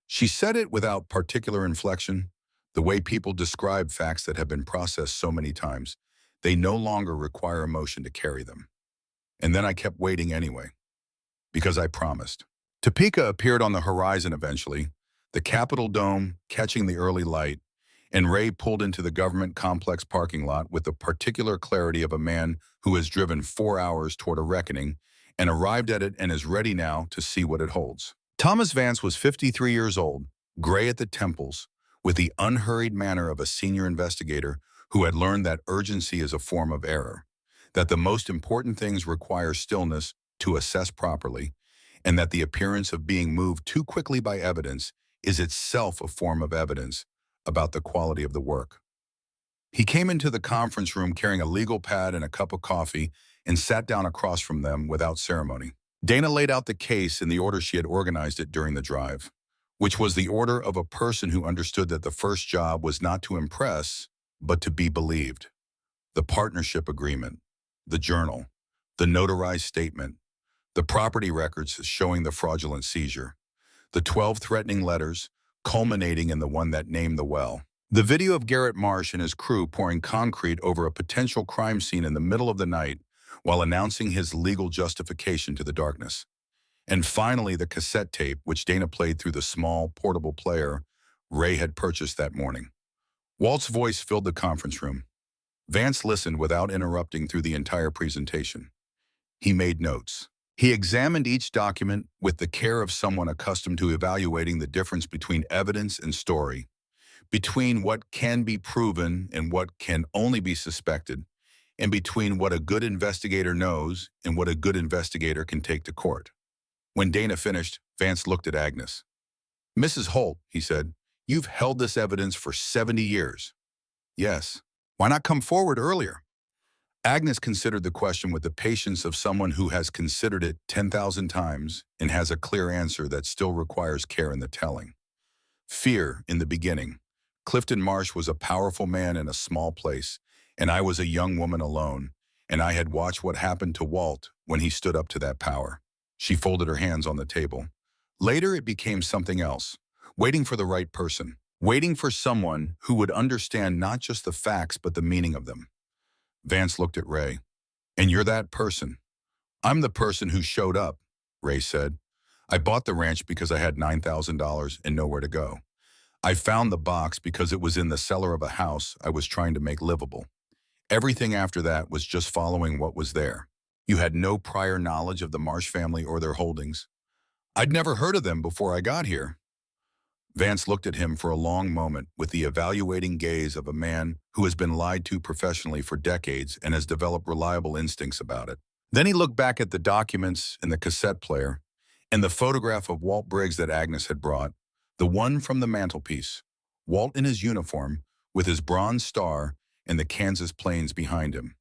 She said it without particular inflection, the way people describe facts that have been processed so many times. They no longer require emotion to carry them. And then I kept waiting anyway, because I promised. Topeka appeared on the horizon eventually, the Capitol dome catching the early light, and Ray pulled into the government complex parking lot with the particular clarity of a man who has driven 4 hours toward a reckoning and arrived at it and is ready now to see what it holds. Thomas Vance was 53 years old, gray at the temples, with the unhurried manner of a senior investigator who had learned that urgency is a form of error, that the most important things require stillness to assess properly, and that the appearance of being moved too quickly by evidence is itself a form of evidence about the quality of the work. He came into the conference room carrying a legal pad and a cup of coffee and sat down across from them without ceremony. Dana laid out the case in the order she had organized it during the drive, which was the order of a person who understood that the first job was not to impress, but to be believed. The partnership agreement, the journal, the notarized statement, the property records showing the fraudulent seizure, the 12 threatening letters, culminating in the one that named the well. The video of Garrett Marsh and his crew pouring concrete over a potential crime scene in the middle of the night while announcing his legal justification to the darkness. And finally, the cassette tape, which Dana played through the small, portable player Ray had purchased that morning. Walt's voice filled the conference room. Vance listened without interrupting through the entire presentation. He made notes. He examined each document with the care of someone accustomed to evaluating the difference between evidence and story, between what can be proven and what can only be suspected, and between what a good investigator knows and what a good investigator can take to court. When Dana finished, Vance looked at Agnes. Mrs. Holt, he said, you've held this evidence for 70 years. Yes. Why not come forward earlier? Agnes considered the question with the patience of someone who has considered it 10,000 times and has a clear answer that still requires care in the telling. Fear in the beginning. Clifton Marsh was a powerful man in a small place, and I was a young woman alone, and I had watched what happened to Walt when he stood up to that power. She folded her hands on the table. Later, it became something else, waiting for the right person, waiting for someone who would understand not just the facts but the meaning of them. Vance looked at Ray. And you're that person. I'm the person who showed up, Ray said. I bought the ranch because I had $9,000 and nowhere to go. I found the box because it was in the cellar of a house I was trying to make livable. Everything after that was just following what was there. You had no prior knowledge of the Marsh family or their holdings. I'd never heard of them before I got here. Vance looked at him for a long moment with the evaluating gaze of a man who has been lied to professionally for decades and has developed reliable instincts about it. Then he looked back at the documents and the cassette player and the photograph of Walt Briggs that Agnes had brought, the one from the mantelpiece, Walt in his uniform with his bronze star and the Kansas plains behind him.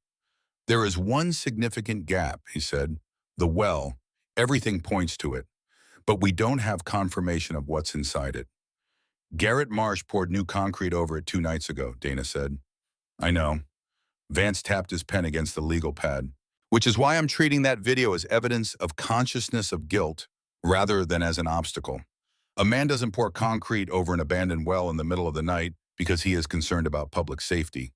There is one significant gap, he said. The well, everything points to it, but we don't have confirmation of what's inside it. Garrett Marsh poured new concrete over it 2 nights ago, Dana said. I know. Vance tapped his pen against the legal pad, which is why I'm treating that video as evidence of consciousness of guilt rather than as an obstacle. A man doesn't pour concrete over an abandoned well in the middle of the night because he is concerned about public safety.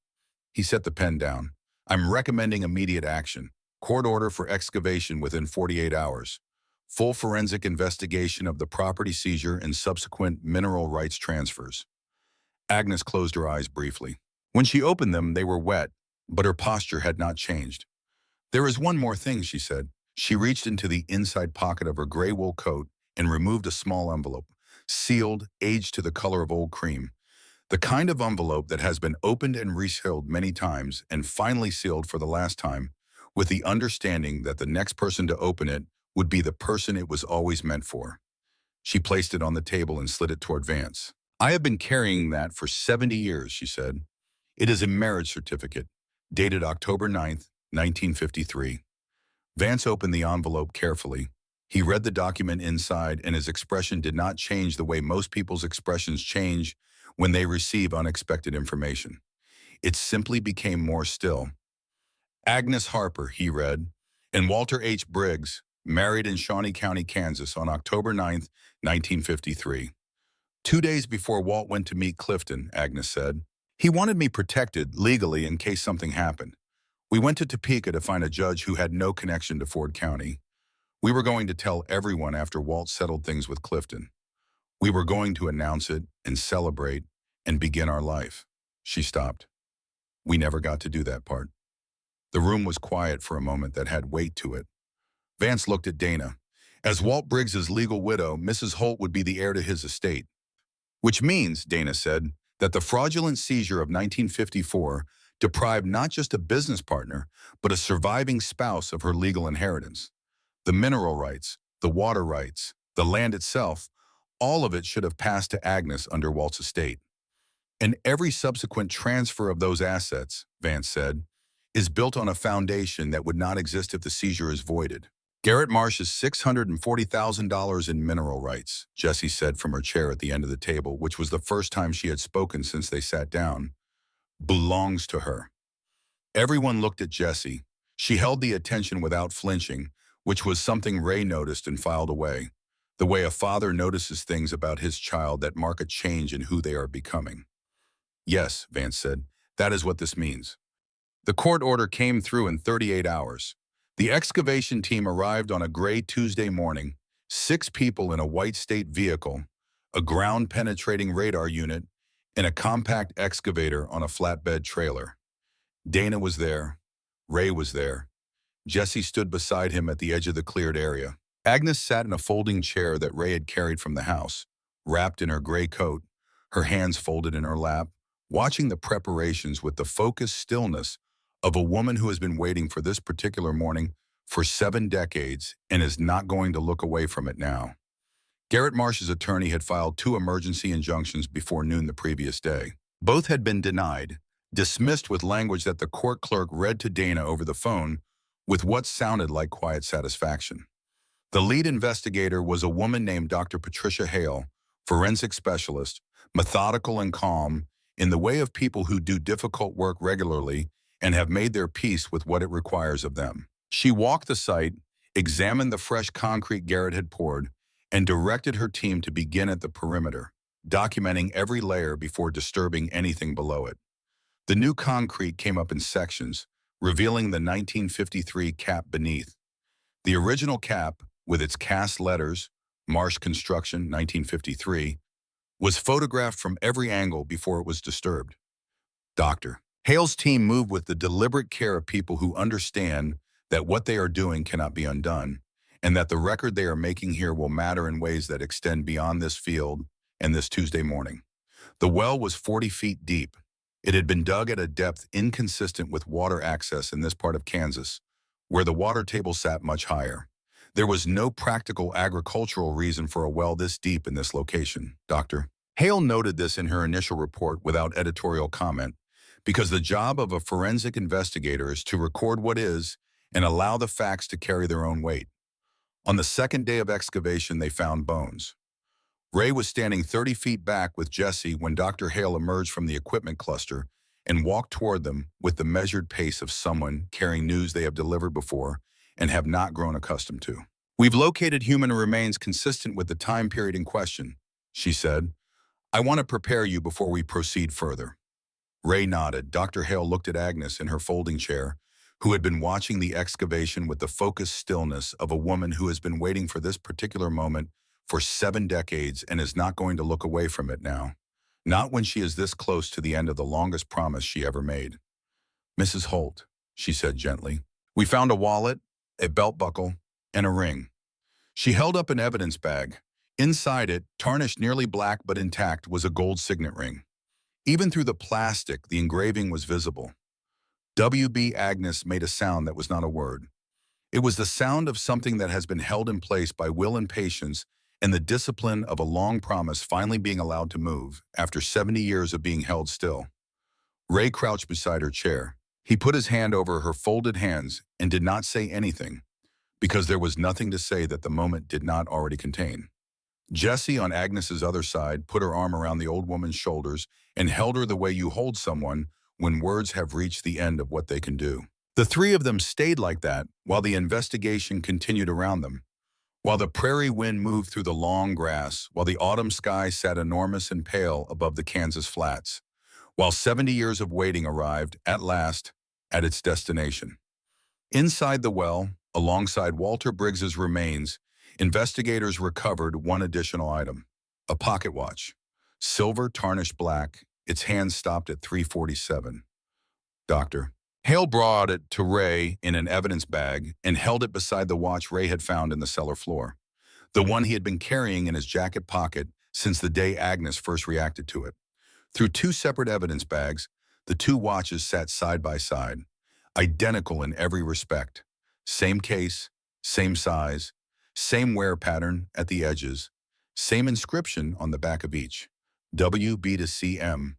He set the pen down. I'm recommending immediate action. Court order for excavation within 48 hours. full forensic investigation of the property seizure and subsequent mineral rights transfers. Agnes closed her eyes briefly. When she opened them, they were wet, but her posture had not changed. "There is one more thing," she said. She reached into the inside pocket of her gray wool coat and removed a small envelope, sealed, aged to the color of old cream. The kind of envelope that has been opened and resealed many times and finally sealed for the last time, with the understanding that the next person to open it would be the person it was always meant for. She placed it on the table and slid it toward Vance. "I have been carrying that for 70 years, she said. "It is a marriage certificate, dated October 9th, 1953. Vance opened the envelope carefully. He read the document inside, and his expression did not change the way most people's expressions change when they receive unexpected information. It simply became more still. "Agnes Harper," he read, "and Walter H. Briggs, married in Shawnee County, Kansas on October 9th, 1953. 2 days before Walt went to meet Clifton," Agnes said. "He wanted me protected legally in case something happened. We went to Topeka to find a judge who had no connection to Ford County. We were going to tell everyone after Walt settled things with Clifton. We were going to announce it and celebrate and begin our life." She stopped. "We never got to do that part." The room was quiet for a moment that had weight to it. Vance looked at Dana. As Walt Briggs's legal widow, Mrs. Holt would be the heir to his estate. "Which means," Dana said, "that the fraudulent seizure of 1954 deprived not just a business partner, but a surviving spouse of her legal inheritance. The mineral rights, the water rights, the land itself, all of it should have passed to Agnes under Walt's estate. And every subsequent transfer of those assets," Vance said, "is built on a foundation that would not exist if the seizure is voided." "Garrett Marsh's $640,000 in mineral rights," Jessie said from her chair at the end of the table, which was the first time she had spoken since they sat down, "belongs to her." Everyone looked at Jessie. She held the attention without flinching, which was something Ray noticed and filed away, the way a father notices things about his child that mark a change in who they are becoming. "Yes," Vance said, "that is what this means." The court order came through in 38 hours. The excavation team arrived on a gray Tuesday morning, 6 people in a white state vehicle, a ground-penetrating radar unit, and a compact excavator on a flatbed trailer. Dana was there. Ray was there. Jessie stood beside him at the edge of the cleared area. Agnes sat in a folding chair that Ray had carried from the house, wrapped in her gray coat, her hands folded in her lap, watching the preparations with the focused stillness of a woman who has been waiting for this particular morning for 7 decades and is not going to look away from it now. Garrett Marsh's attorney had filed 2 emergency injunctions before noon the previous day. Both had been denied, dismissed with language that the court clerk read to Dana over the phone with what sounded like quiet satisfaction. The lead investigator was a woman named Dr. Patricia Hale, forensic specialist, methodical and calm, in the way of people who do difficult work regularly and have made their peace with what it requires of them. She walked the site, examined the fresh concrete Garrett had poured, and directed her team to begin at the perimeter, documenting every layer before disturbing anything below it. The new concrete came up in sections, revealing the 1953 cap beneath. The original cap, with its cast letters, Marsh Construction, 1953, was photographed from every angle before it was disturbed. Dr. Hale's team moved with the deliberate care of people who understand that what they are doing cannot be undone, and that the record they are making here will matter in ways that extend beyond this field and this Tuesday morning. The well was 40 feet deep. It had been dug at a depth inconsistent with water access in this part of Kansas, where the water table sat much higher. There was no practical agricultural reason for a well this deep in this location, Dr. Hale noted this in her initial report without editorial comment, because the job of a forensic investigator is to record what is and allow the facts to carry their own weight. On the second day of excavation, they found bones. Ray was standing 30 feet back with Jessie when Dr. Hale emerged from the equipment cluster and walked toward them with the measured pace of someone carrying news they have delivered before and have not grown accustomed to. "We've located human remains consistent with the time period in question," she said. "I want to prepare you before we proceed further." Ray nodded. Dr. Hale looked at Agnes in her folding chair, who had been watching the excavation with the focused stillness of a woman who has been waiting for this particular moment for 7 decades and is not going to look away from it now. Not when she is this close to the end of the longest promise she ever made. "Mrs. Holt," she said gently, "we found a wallet, a belt buckle, and a ring." She held up an evidence bag. Inside it, tarnished nearly black but intact, was a gold signet ring. Even through the plastic, the engraving was visible. W.B. Agnes made a sound that was not a word. It was the sound of something that has been held in place by will and patience and the discipline of a long promise finally being allowed to move after 70 years of being held still. Ray crouched beside her chair. He put his hand over her folded hands and did not say anything, because there was nothing to say that the moment did not already contain. Jessie, on Agnes's other side, put her arm around the old woman's shoulders and held her the way you hold someone when words have reached the end of what they can do. The three of them stayed like that while the investigation continued around them, while the prairie wind moved through the long grass, while the autumn sky sat enormous and pale above the Kansas flats, while 70 years of waiting arrived, at last, at its destination. Inside the well, alongside Walter Briggs's remains, investigators recovered one additional item: a pocket watch, silver tarnished black, its hands stopped at 347. "Doctor." Hale brought it to Ray in an evidence bag and held it beside the watch Ray had found in the cellar floor, the one he had been carrying in his jacket pocket since the day Agnes first reacted to it. Through two separate evidence bags, the two watches sat side by side, identical in every respect. Same case, same size, same wear pattern at the edges, same inscription on the back of each: W.B. to C.M.,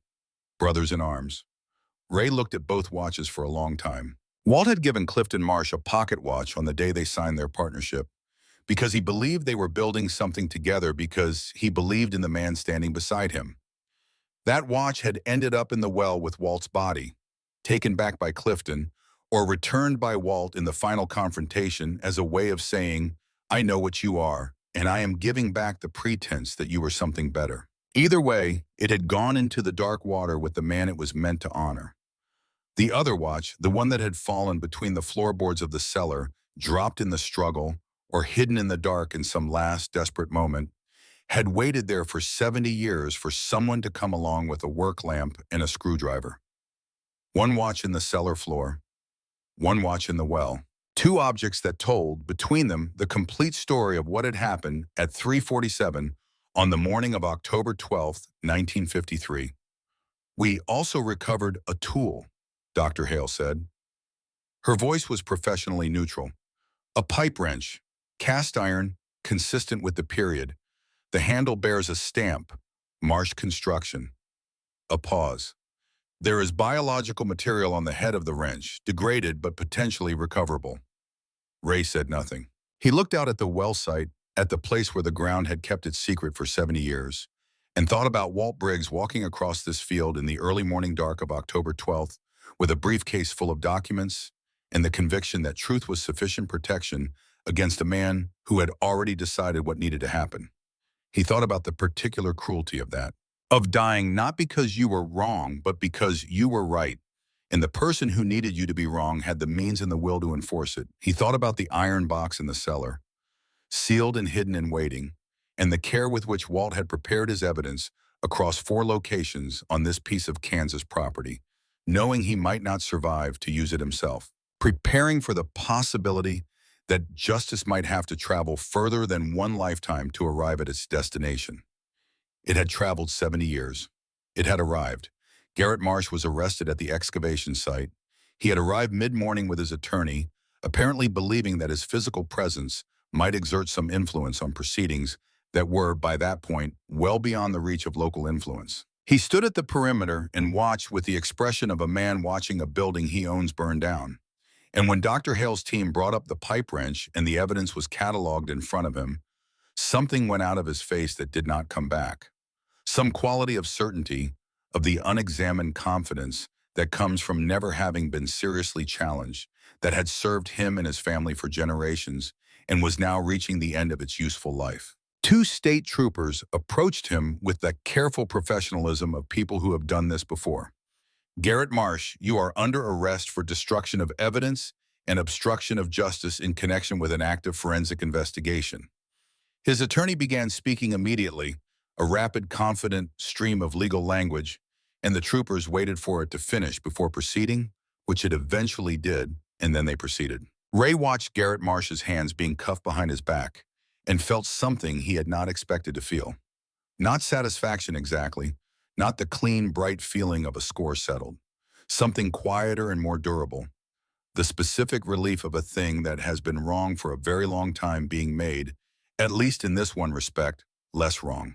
brothers in arms. Ray looked at both watches for a long time. Walt had given Clifton Marsh a pocket watch on the day they signed their partnership because he believed they were building something together, because he believed in the man standing beside him. That watch had ended up in the well with Walt's body, taken back by Clifton, or returned by Walt in the final confrontation as a way of saying, "I know what you are, and I am giving back the pretense that you were something better." Either way, it had gone into the dark water with the man it was meant to honor. The other watch, the one that had fallen between the floorboards of the cellar, dropped in the struggle, or hidden in the dark in some last desperate moment, had waited there for 70 years for someone to come along with a work lamp and a screwdriver. One watch in the cellar floor, one watch in the well. Two objects that told, between them, the complete story of what had happened at 3:47 on the morning of October 12th, 1953. "We also recovered a tool," Dr. Hale said. Her voice was professionally neutral. "A pipe wrench, cast iron, consistent with the period. The handle bears a stamp, Marsh Construction." A pause. "There is biological material on the head of the wrench, degraded but potentially recoverable." Ray said nothing. He looked out at the well site, at the place where the ground had kept its secret for 70 years, and thought about Walt Briggs walking across this field in the early morning dark of October 12th with a briefcase full of documents and the conviction that truth was sufficient protection against a man who had already decided what needed to happen. He thought about the particular cruelty of that, of dying not because you were wrong, but because you were right, and the person who needed you to be wrong had the means and the will to enforce it. He thought about the iron box in the cellar, sealed and hidden and waiting, and the care with which Walt had prepared his evidence across 4 locations on this piece of Kansas property, knowing he might not survive to use it himself, preparing for the possibility that justice might have to travel further than one lifetime to arrive at its destination. It had traveled 70 years. It had arrived. Garrett Marsh was arrested at the excavation site. He had arrived mid-morning with his attorney, apparently believing that his physical presence might exert some influence on proceedings that were, by that point, well beyond the reach of local influence. He stood at the perimeter and watched with the expression of a man watching a building he owns burn down. And when Dr. Hale's team brought up the pipe wrench and the evidence was cataloged in front of him, something went out of his face that did not come back. Some quality of certainty, of the unexamined confidence that comes from never having been seriously challenged, that had served him and his family for generations and was now reaching the end of its useful life. 2 state troopers approached him with the careful professionalism of people who have done this before. Garrett Marsh, you are under arrest for destruction of evidence and obstruction of justice in connection with an active forensic investigation. His attorney began speaking immediately, a rapid, confident stream of legal language, and the troopers waited for it to finish before proceeding, which it eventually did, and then they proceeded. Ray watched Garrett Marsh's hands being cuffed behind his back and felt something he had not expected to feel. Not satisfaction exactly, not the clean, bright feeling of a score settled. Something quieter and more durable. The specific relief of a thing that has been wrong for a very long time being made, at least in this one respect, less wrong.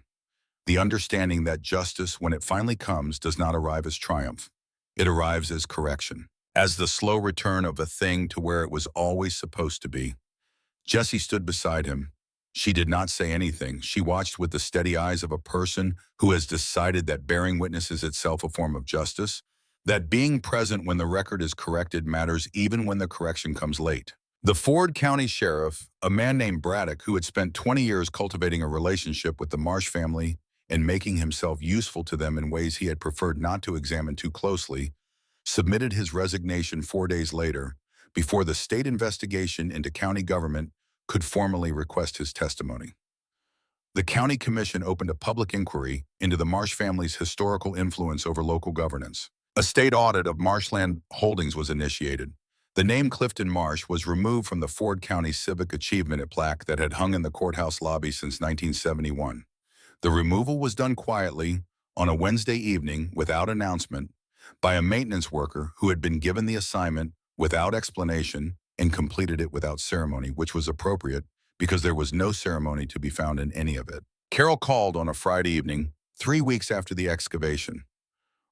The understanding that justice, when it finally comes, does not arrive as triumph. It arrives as correction, as the slow return of a thing to where it was always supposed to be. Jessie stood beside him. She did not say anything. She watched with the steady eyes of a person who has decided that bearing witness is itself a form of justice, that being present when the record is corrected matters even when the correction comes late. The Ford County Sheriff, a man named Braddock who had spent 20 years cultivating a relationship with the Marsh family and making himself useful to them in ways he had preferred not to examine too closely, submitted his resignation 4 days later, before the state investigation into county government could formally request his testimony. The county commission opened a public inquiry into the Marsh family's historical influence over local governance. A state audit of Marshland Holdings was initiated. The name Clifton Marsh was removed from the Ford County Civic Achievement plaque that had hung in the courthouse lobby since 1971. The removal was done quietly, on a Wednesday evening, without announcement, by a maintenance worker who had been given the assignment without explanation and completed it without ceremony, which was appropriate because there was no ceremony to be found in any of it. Carol called on a Friday evening, 3 weeks after the excavation.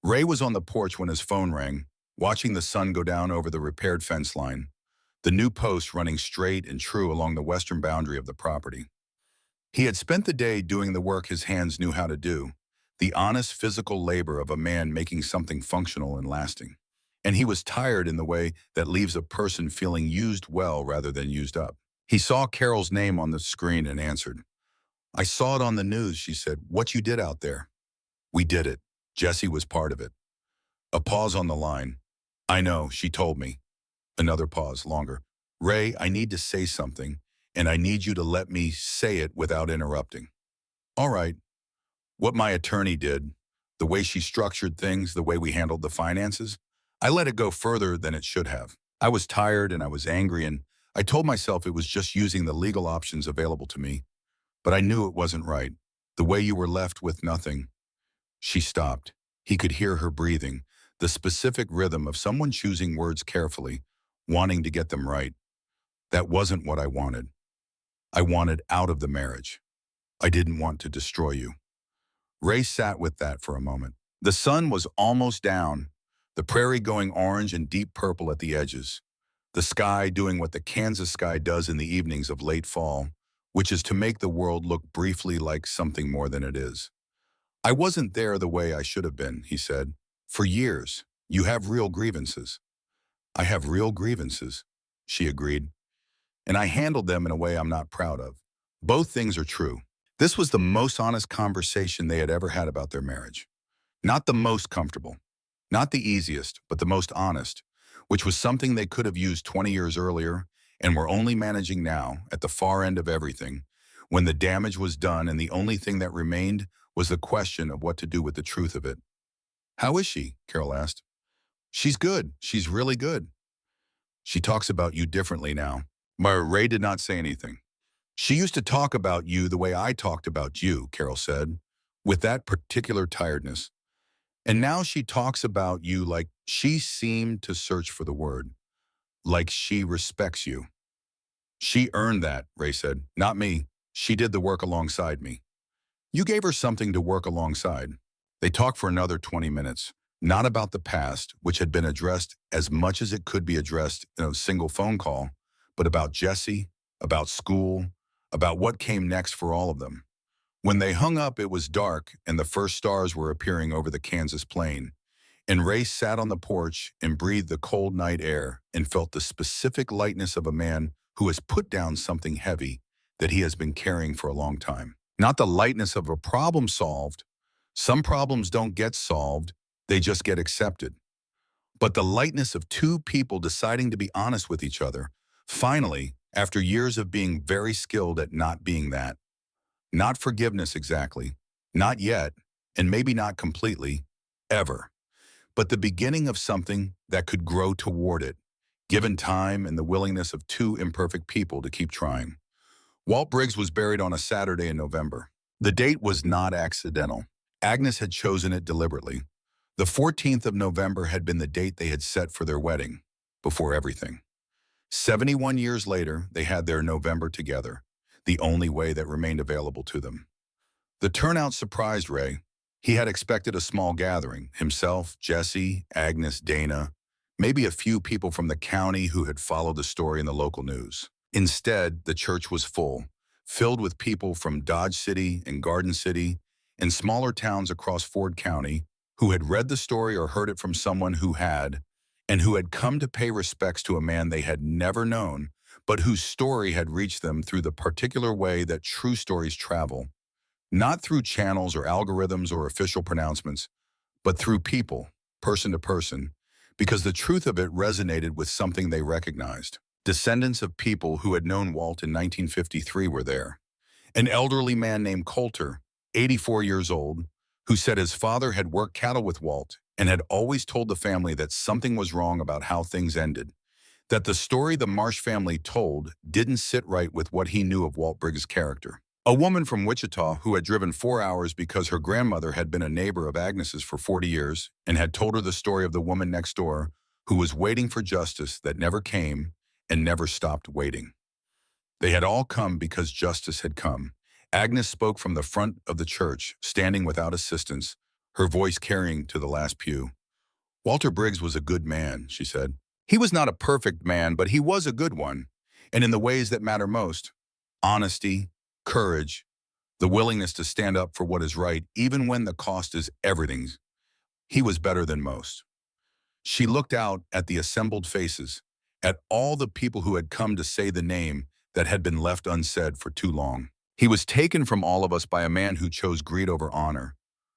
Ray was on the porch when his phone rang, watching the sun go down over the repaired fence line, the new post running straight and true along the western boundary of the property. He had spent the day doing the work his hands knew how to do, the honest physical labor of a man making something functional and lasting. And he was tired in the way that leaves a person feeling used well rather than used up. He saw Carol's name on the screen and answered. "I saw it on the news," she said. "What you did out there?" "We did it. Jessie was part of it." A pause on the line. "I know, she told me." Another pause, longer. "Ray, I need to say something, and I need you to let me say it without interrupting." "All right." "What my attorney did, the way she structured things, the way we handled the finances, I let it go further than it should have. I was tired and I was angry, and I told myself it was just using the legal options available to me. But I knew it wasn't right. The way you were left with nothing." She stopped. He could hear her breathing, the specific rhythm of someone choosing words carefully, wanting to get them right. "That wasn't what I wanted. I wanted out of the marriage. I didn't want to destroy you." Ray sat with that for a moment. The sun was almost down, the prairie going orange and deep purple at the edges, the sky doing what the Kansas sky does in the evenings of late fall, which is to make the world look briefly like something more than it is. "I wasn't there the way I should have been," he said. "For years. You have real grievances." "I have real grievances," she agreed. "And I handled them in a way I'm not proud of. Both things are true." This was the most honest conversation they had ever had about their marriage. Not the most comfortable, not the easiest, but the most honest, which was something they could have used 20 years earlier and were only managing now, at the far end of everything, when the damage was done and the only thing that remained was the question of what to do with the truth of it. "How is she?" Carol asked. "She's good. She's really good." "She talks about you differently now." Ray did not say anything. "She used to talk about you the way I talked about you," Carol said, with that particular tiredness. "And now she talks about you like," she seemed to search for the word, "like she respects you." "She earned that," Ray said. "Not me. She did the work alongside me." "You gave her something to work alongside." They talked for another 20 minutes, not about the past, which had been addressed as much as it could be addressed in a single phone call, but about Jessie, about school, about what came next for all of them. When they hung up, it was dark and the first stars were appearing over the Kansas plain, and Ray sat on the porch and breathed the cold night air and felt the specific lightness of a man who has put down something heavy that he has been carrying for a long time. Not the lightness of a problem solved. Some problems don't get solved, they just get accepted. but the lightness of two people deciding to be honest with each other, finally, after years of being very skilled at not being that. Not forgiveness exactly, not yet, and maybe not completely, ever, but the beginning of something that could grow toward it, given time and the willingness of two imperfect people to keep trying. Walt Briggs was buried on a Saturday in November. The date was not accidental. Agnes had chosen it deliberately. The 14th of November had been the date they had set for their wedding, before everything. 71 years later, they had their November together, the only way that remained available to them. The turnout surprised Ray. He had expected a small gathering, himself, Jesse, Agnes, Dana, maybe a few people from the county who had followed the story in the local news. Instead, the church was full, filled with people from Dodge City and Garden City and smaller towns across Ford County who had read the story or heard it from someone who had, and who had come to pay respects to a man they had never known, but whose story had reached them through the particular way that true stories travel, not through channels or algorithms or official pronouncements, but through people, person to person, because the truth of it resonated with something they recognized. Descendants of people who had known Walt in 1953 were there. An elderly man named Coulter, 84 years old, who said his father had worked cattle with Walt and had always told the family that something was wrong about how things ended, that the story the Marsh family told didn't sit right with what he knew of Walt Briggs' character. A woman from Wichita who had driven 4 hours because her grandmother had been a neighbor of Agnes's for 40 years and had told her the story of the woman next door who was waiting for justice that never came and never stopped waiting. They had all come because justice had come. Agnes spoke from the front of the church, standing without assistance, her voice carrying to the last pew. Walter Briggs was a good man, she said. He was not a perfect man, but he was a good one, and in the ways that matter most: honesty, courage, the willingness to stand up for what is right, even when the cost is everything. He was better than most. She looked out at the assembled faces, at all the people who had come to say the name that had been left unsaid for too long. He was taken from all of us by a man who chose greed over honor,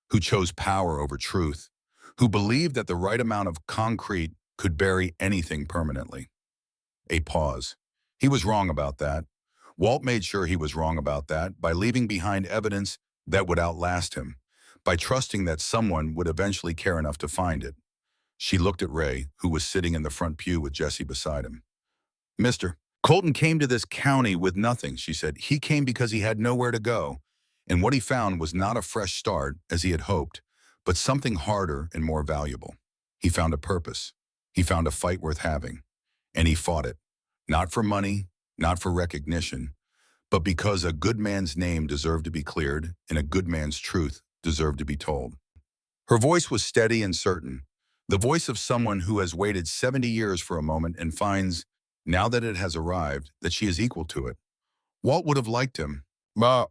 who chose power over truth, who believed that the right amount of concrete could bury anything permanently. A pause. He was wrong about that. Walt made sure he was wrong about that by leaving behind evidence that would outlast him, by trusting that someone would eventually care enough to find it. She looked at Ray, who was sitting in the front pew with Jesse beside him. Mr. Colton came to this county with nothing, she said. He came because he had nowhere to go, and what he found was not a fresh start, as he had hoped, but something harder and more valuable. He found a purpose. He found a fight worth having, and he fought it, not for money, not for recognition, but because a good man's name deserved to be cleared and a good man's truth deserved to be told. Her voice was steady and certain, the voice of someone who has waited 70 years for a moment and finds, now that it has arrived, that she is equal to it. Walt would have liked him.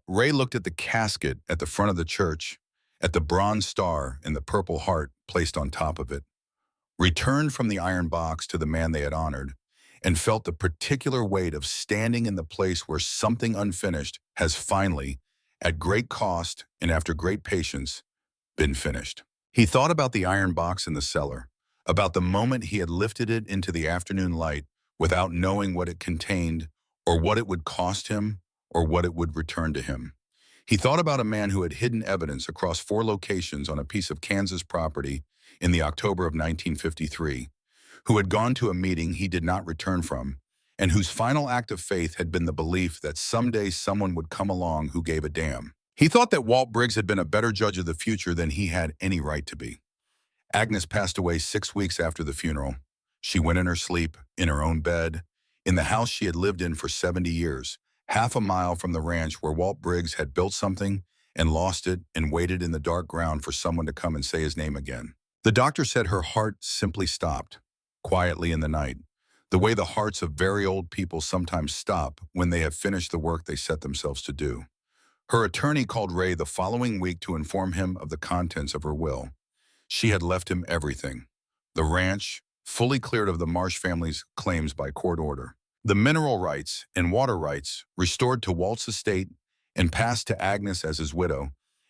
Ray looked at the casket at the front of the church, at the bronze star and the purple heart placed on top of it, returned from the iron box to the man they had honored, and felt the particular weight of standing in the place where something unfinished has finally, at great cost and after great patience, been finished. He thought about the iron box in the cellar, about the moment he had lifted it into the afternoon light without knowing what it contained or what it would cost him or what it would return to him. He thought about a man who had hidden evidence across 4 locations on a piece of Kansas property in the October of 1953, who had gone to a meeting he did not return from, and whose final act of faith had been the belief that someday someone would come along who gave a damn. He thought that Walt Briggs had been a better judge of the future than he had any right to be. Agnes passed away 6 weeks after the funeral. She went in her sleep, in her own bed, in the house she had lived in for 70 years, half a mile from the ranch where Walt Briggs had built something and lost it and waited in the dark ground for someone to come and say his name again. The doctor said her heart simply stopped, quietly in the night, the way the hearts of very old people sometimes stop when they have finished the work they set themselves to do. Her attorney called Ray the following week to inform him of the contents of her will. She had left him everything: the ranch, fully cleared of the Marsh family's claims by court order; the mineral rights and water rights restored to Walt's estate and passed to Agnes as his widow,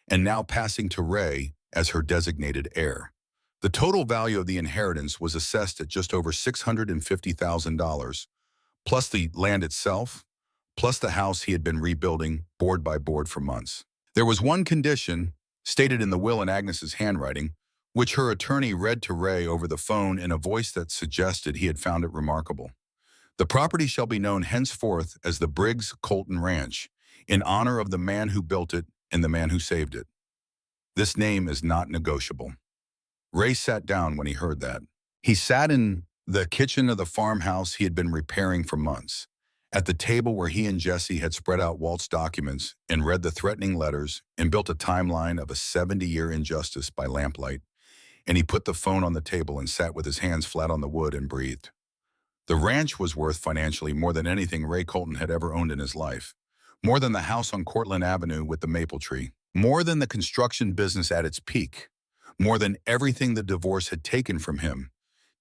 and now passing to Ray as her designated heir. The total value of the inheritance was assessed at just over $650,000, plus the land itself, plus the house he had been rebuilding board by board for months. There was one condition, stated in the will in Agnes's handwriting, which her attorney read to Ray over the phone in a voice that suggested he had found it remarkable. The property shall be known henceforth as the Briggs Colton Ranch, in honor of the man who built it and the man who saved it. This name is not negotiable. Ray sat down when he heard that. He sat in the kitchen of the farmhouse he had been repairing for months, at the table where he and Jesse had spread out Walt's documents and read the threatening letters and built a timeline of a 70-year injustice by lamplight, and he put the phone on the table and sat with his hands flat on the wood and breathed. The ranch was worth financially more than anything Ray Colton had ever owned in his life, more than the house on Cortlandt Avenue with the maple tree, more than the construction business at its peak, more than everything the divorce had taken from him,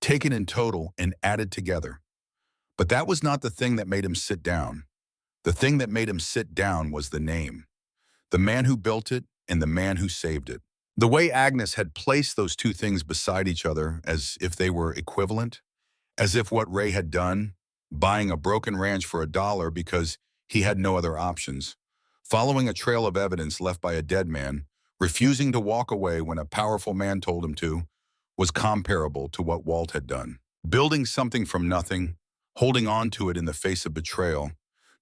taken in total and added together. But that was not the thing that made him sit down. The thing that made him sit down was the name. The man who built it and the man who saved it. The way Agnes had placed those two things beside each other as if they were equivalent, as if what Ray had done, buying a broken ranch for $1 because he had no other options, following a trail of evidence left by a dead man, refusing to walk away when a powerful man told him to, was comparable to what Walt had done. Building something from nothing, holding on to it in the face of betrayal,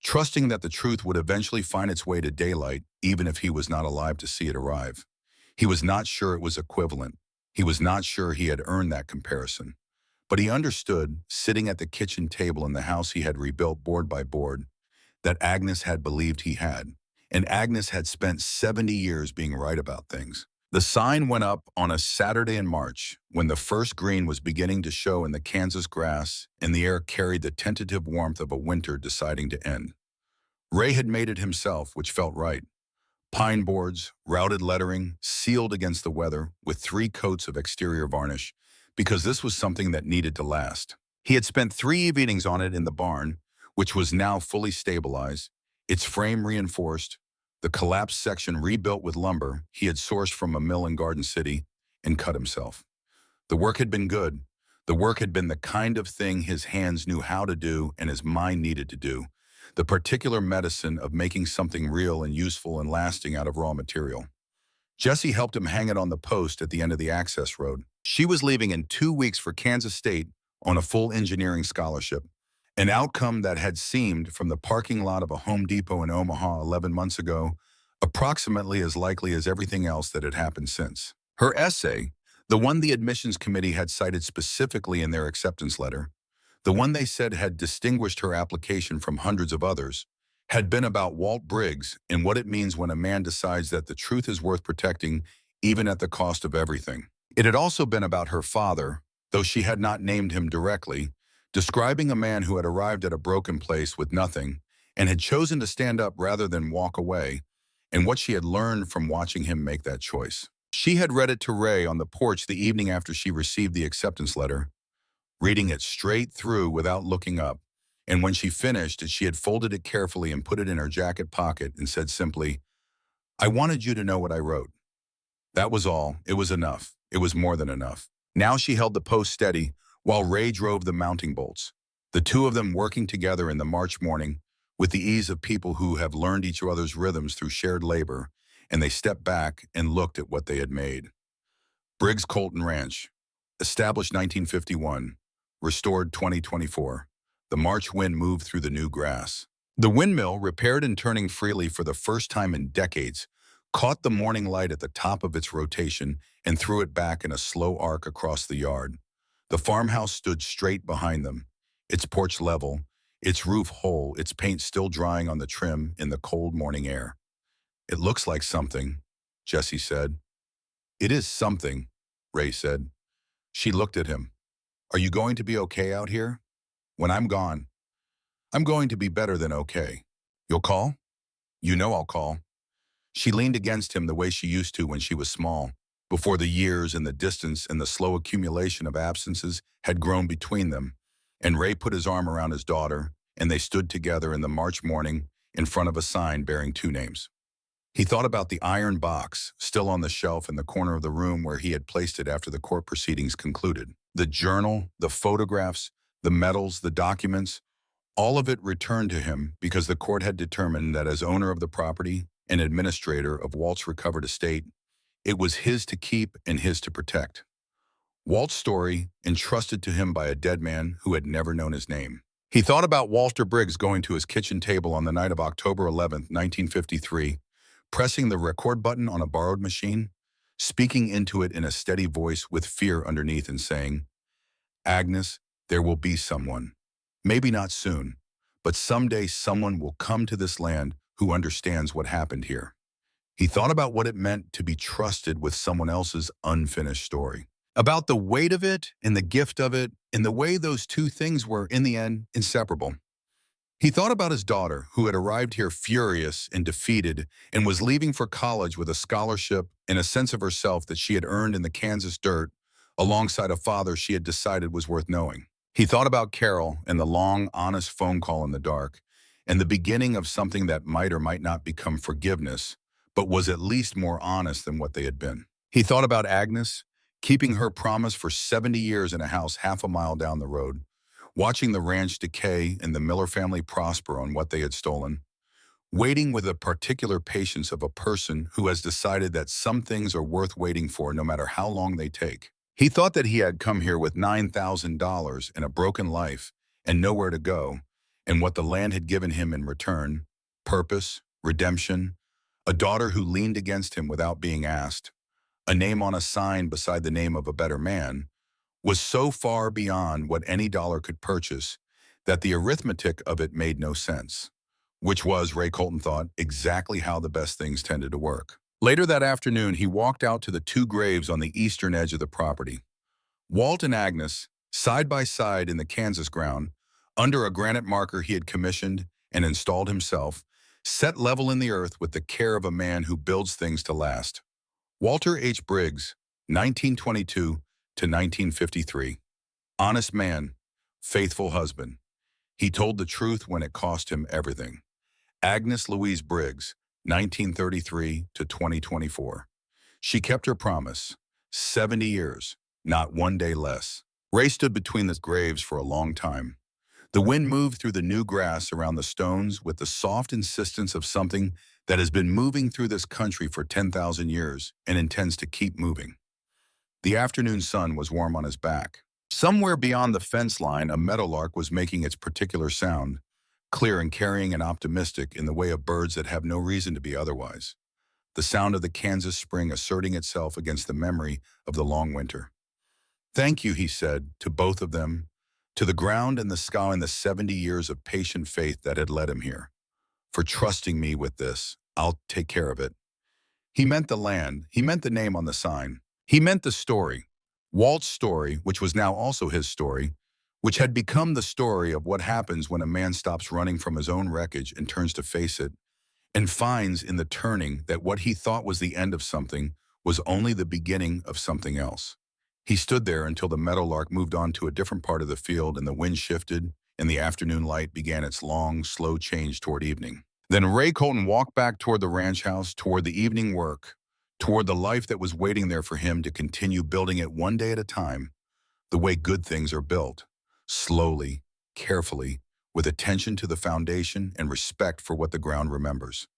trusting that the truth would eventually find its way to daylight even if he was not alive to see it arrive. He was not sure it was equivalent. He was not sure he had earned that comparison. But he understood, sitting at the kitchen table in the house he had rebuilt board by board, that Agnes had believed he had. And Agnes had spent 70 years being right about things. The sign went up on a Saturday in March when the first green was beginning to show in the Kansas grass and the air carried the tentative warmth of a winter deciding to end. Ray had made it himself, which felt right. Pine boards, routed lettering, sealed against the weather with 3 coats of exterior varnish, because this was something that needed to last. He had spent 3 evenings on it in the barn, which was now fully stabilized, its frame reinforced, the collapsed section rebuilt with lumber he had sourced from a mill in Garden City, and cut himself. The work had been good. The work had been the kind of thing his hands knew how to do and his mind needed to do, the particular medicine of making something real and useful and lasting out of raw material. Jesse helped him hang it on the post at the end of the access road. She was leaving in 2 weeks for Kansas State on a full engineering scholarship, an outcome that had seemed, from the parking lot of a Home Depot in Omaha 11 months ago, approximately as likely as everything else that had happened since. Her essay, the one the admissions committee had cited specifically in their acceptance letter, the one they said had distinguished her application from hundreds of others, had been about Walt Briggs and what it means when a man decides that the truth is worth protecting even at the cost of everything. It had also been about her father, though she had not named him directly, describing a man who had arrived at a broken place with nothing and had chosen to stand up rather than walk away, and what she had learned from watching him make that choice. She had read it to Ray on the porch the evening after she received the acceptance letter, reading it straight through without looking up, and when she finished, she had folded it carefully and put it in her jacket pocket and said simply, "I wanted you to know what I wrote." That was all. It was enough. It was more than enough. Now she held the post steady while Ray drove the mounting bolts, the two of them working together in the March morning with the ease of people who have learned each other's rhythms through shared labor, and they stepped back and looked at what they had made. Briggs Colton Ranch, established 1951, restored 2024. The March wind moved through the new grass. The windmill, repaired and turning freely for the first time in decades, caught the morning light at the top of its rotation and threw it back in a slow arc across the yard. The farmhouse stood straight behind them, its porch level, its roof whole, its paint still drying on the trim in the cold morning air. "It looks like something," Jesse said. "It is something," Ray said. She looked at him. "Are you going to be okay out here? When I'm gone?" "I'm going to be better than okay." "You'll call?" "You know I'll call." She leaned against him the way she used to when she was small, before the years and the distance and the slow accumulation of absences had grown between them, and Ray put his arm around his daughter, and they stood together in the March morning in front of a sign bearing 2 names. He thought about the iron box, still on the shelf in the corner of the room where he had placed it after the court proceedings concluded. The journal, the photographs, the medals, the documents, all of it returned to him because the court had determined that as owner of the property and administrator of Walt's recovered estate, it was his to keep and his to protect. Walt's story, entrusted to him by a dead man who had never known his name. He thought about Walter Briggs going to his kitchen table on the night of October 11th, 1953, pressing the record button on a borrowed machine, speaking into it in a steady voice with fear underneath and saying, "Agnes, there will be someone. Maybe not soon, but someday someone will come to this land who understands what happened here." He thought about what it meant to be trusted with someone else's unfinished story, about the weight of it and the gift of it, and the way those two things were, in the end, inseparable. He thought about his daughter, who had arrived here furious and defeated and was leaving for college with a scholarship and a sense of herself that she had earned in the Kansas dirt, alongside a father she had decided was worth knowing. He thought about Carol and the long, honest phone call in the dark, and the beginning of something that might or might not become forgiveness, but was at least more honest than what they had been. He thought about Agnes, keeping her promise for 70 years in a house half a mile down the road, watching the ranch decay and the Miller family prosper on what they had stolen, waiting with the particular patience of a person who has decided that some things are worth waiting for no matter how long they take. He thought that he had come here with $9,000 and a broken life and nowhere to go, and what the land had given him in return: purpose, redemption, a daughter who leaned against him without being asked, a name on a sign beside the name of a better man, was so far beyond what any dollar could purchase that the arithmetic of it made no sense, which was, Ray Colton thought, exactly how the best things tended to work. Later that afternoon, he walked out to the two graves on the eastern edge of the property. Walt and Agnes, side by side in the Kansas ground, under a granite marker he had commissioned and installed himself, set level in the earth with the care of a man who builds things to last. Walter H. Briggs, 1922 to 1953. Honest man, faithful husband. He told the truth when it cost him everything. Agnes Louise Briggs, 1933 to 2024. She kept her promise. 70 years, not one day less. Ray stood between the graves for a long time. The wind moved through the new grass around the stones with the soft insistence of something that has been moving through this country for 10,000 years and intends to keep moving. The afternoon sun was warm on his back. Somewhere beyond the fence line, a meadowlark was making its particular sound, clear and carrying and optimistic in the way of birds that have no reason to be otherwise. The sound of the Kansas spring asserting itself against the memory of the long winter. "Thank you," he said, to both of them, to the ground and the sky and the 70 years of patient faith that had led him here, "for trusting me with this. I'll take care of it." He meant the land. He meant the name on the sign. He meant the story, Walt's story, which was now also his story, which had become the story of what happens when a man stops running from his own wreckage and turns to face it, and finds in the turning that what he thought was the end of something was only the beginning of something else. He stood there until the meadowlark moved on to a different part of the field and the wind shifted and the afternoon light began its long, slow change toward evening. Then Ray Colton walked back toward the ranch house, toward the evening work, toward the life that was waiting there for him to continue building it one day at a time, the way good things are built, slowly, carefully, with attention to the foundation and respect for what the ground remembers.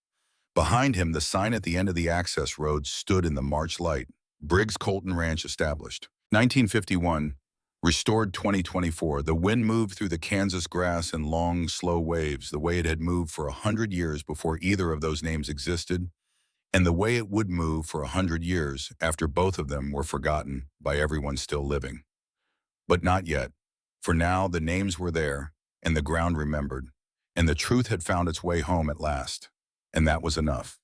Behind him, the sign at the end of the access road stood in the March light, Briggs Colton Ranch established. 1951, restored 2024. The wind moved through the Kansas grass in long, slow waves, the way it had moved for 100 years before either of those names existed, and the way it would move for 100 years after both of them were forgotten by everyone still living. But not yet, for now the names were there, and the ground remembered, and the truth had found its way home at last, and that was enough.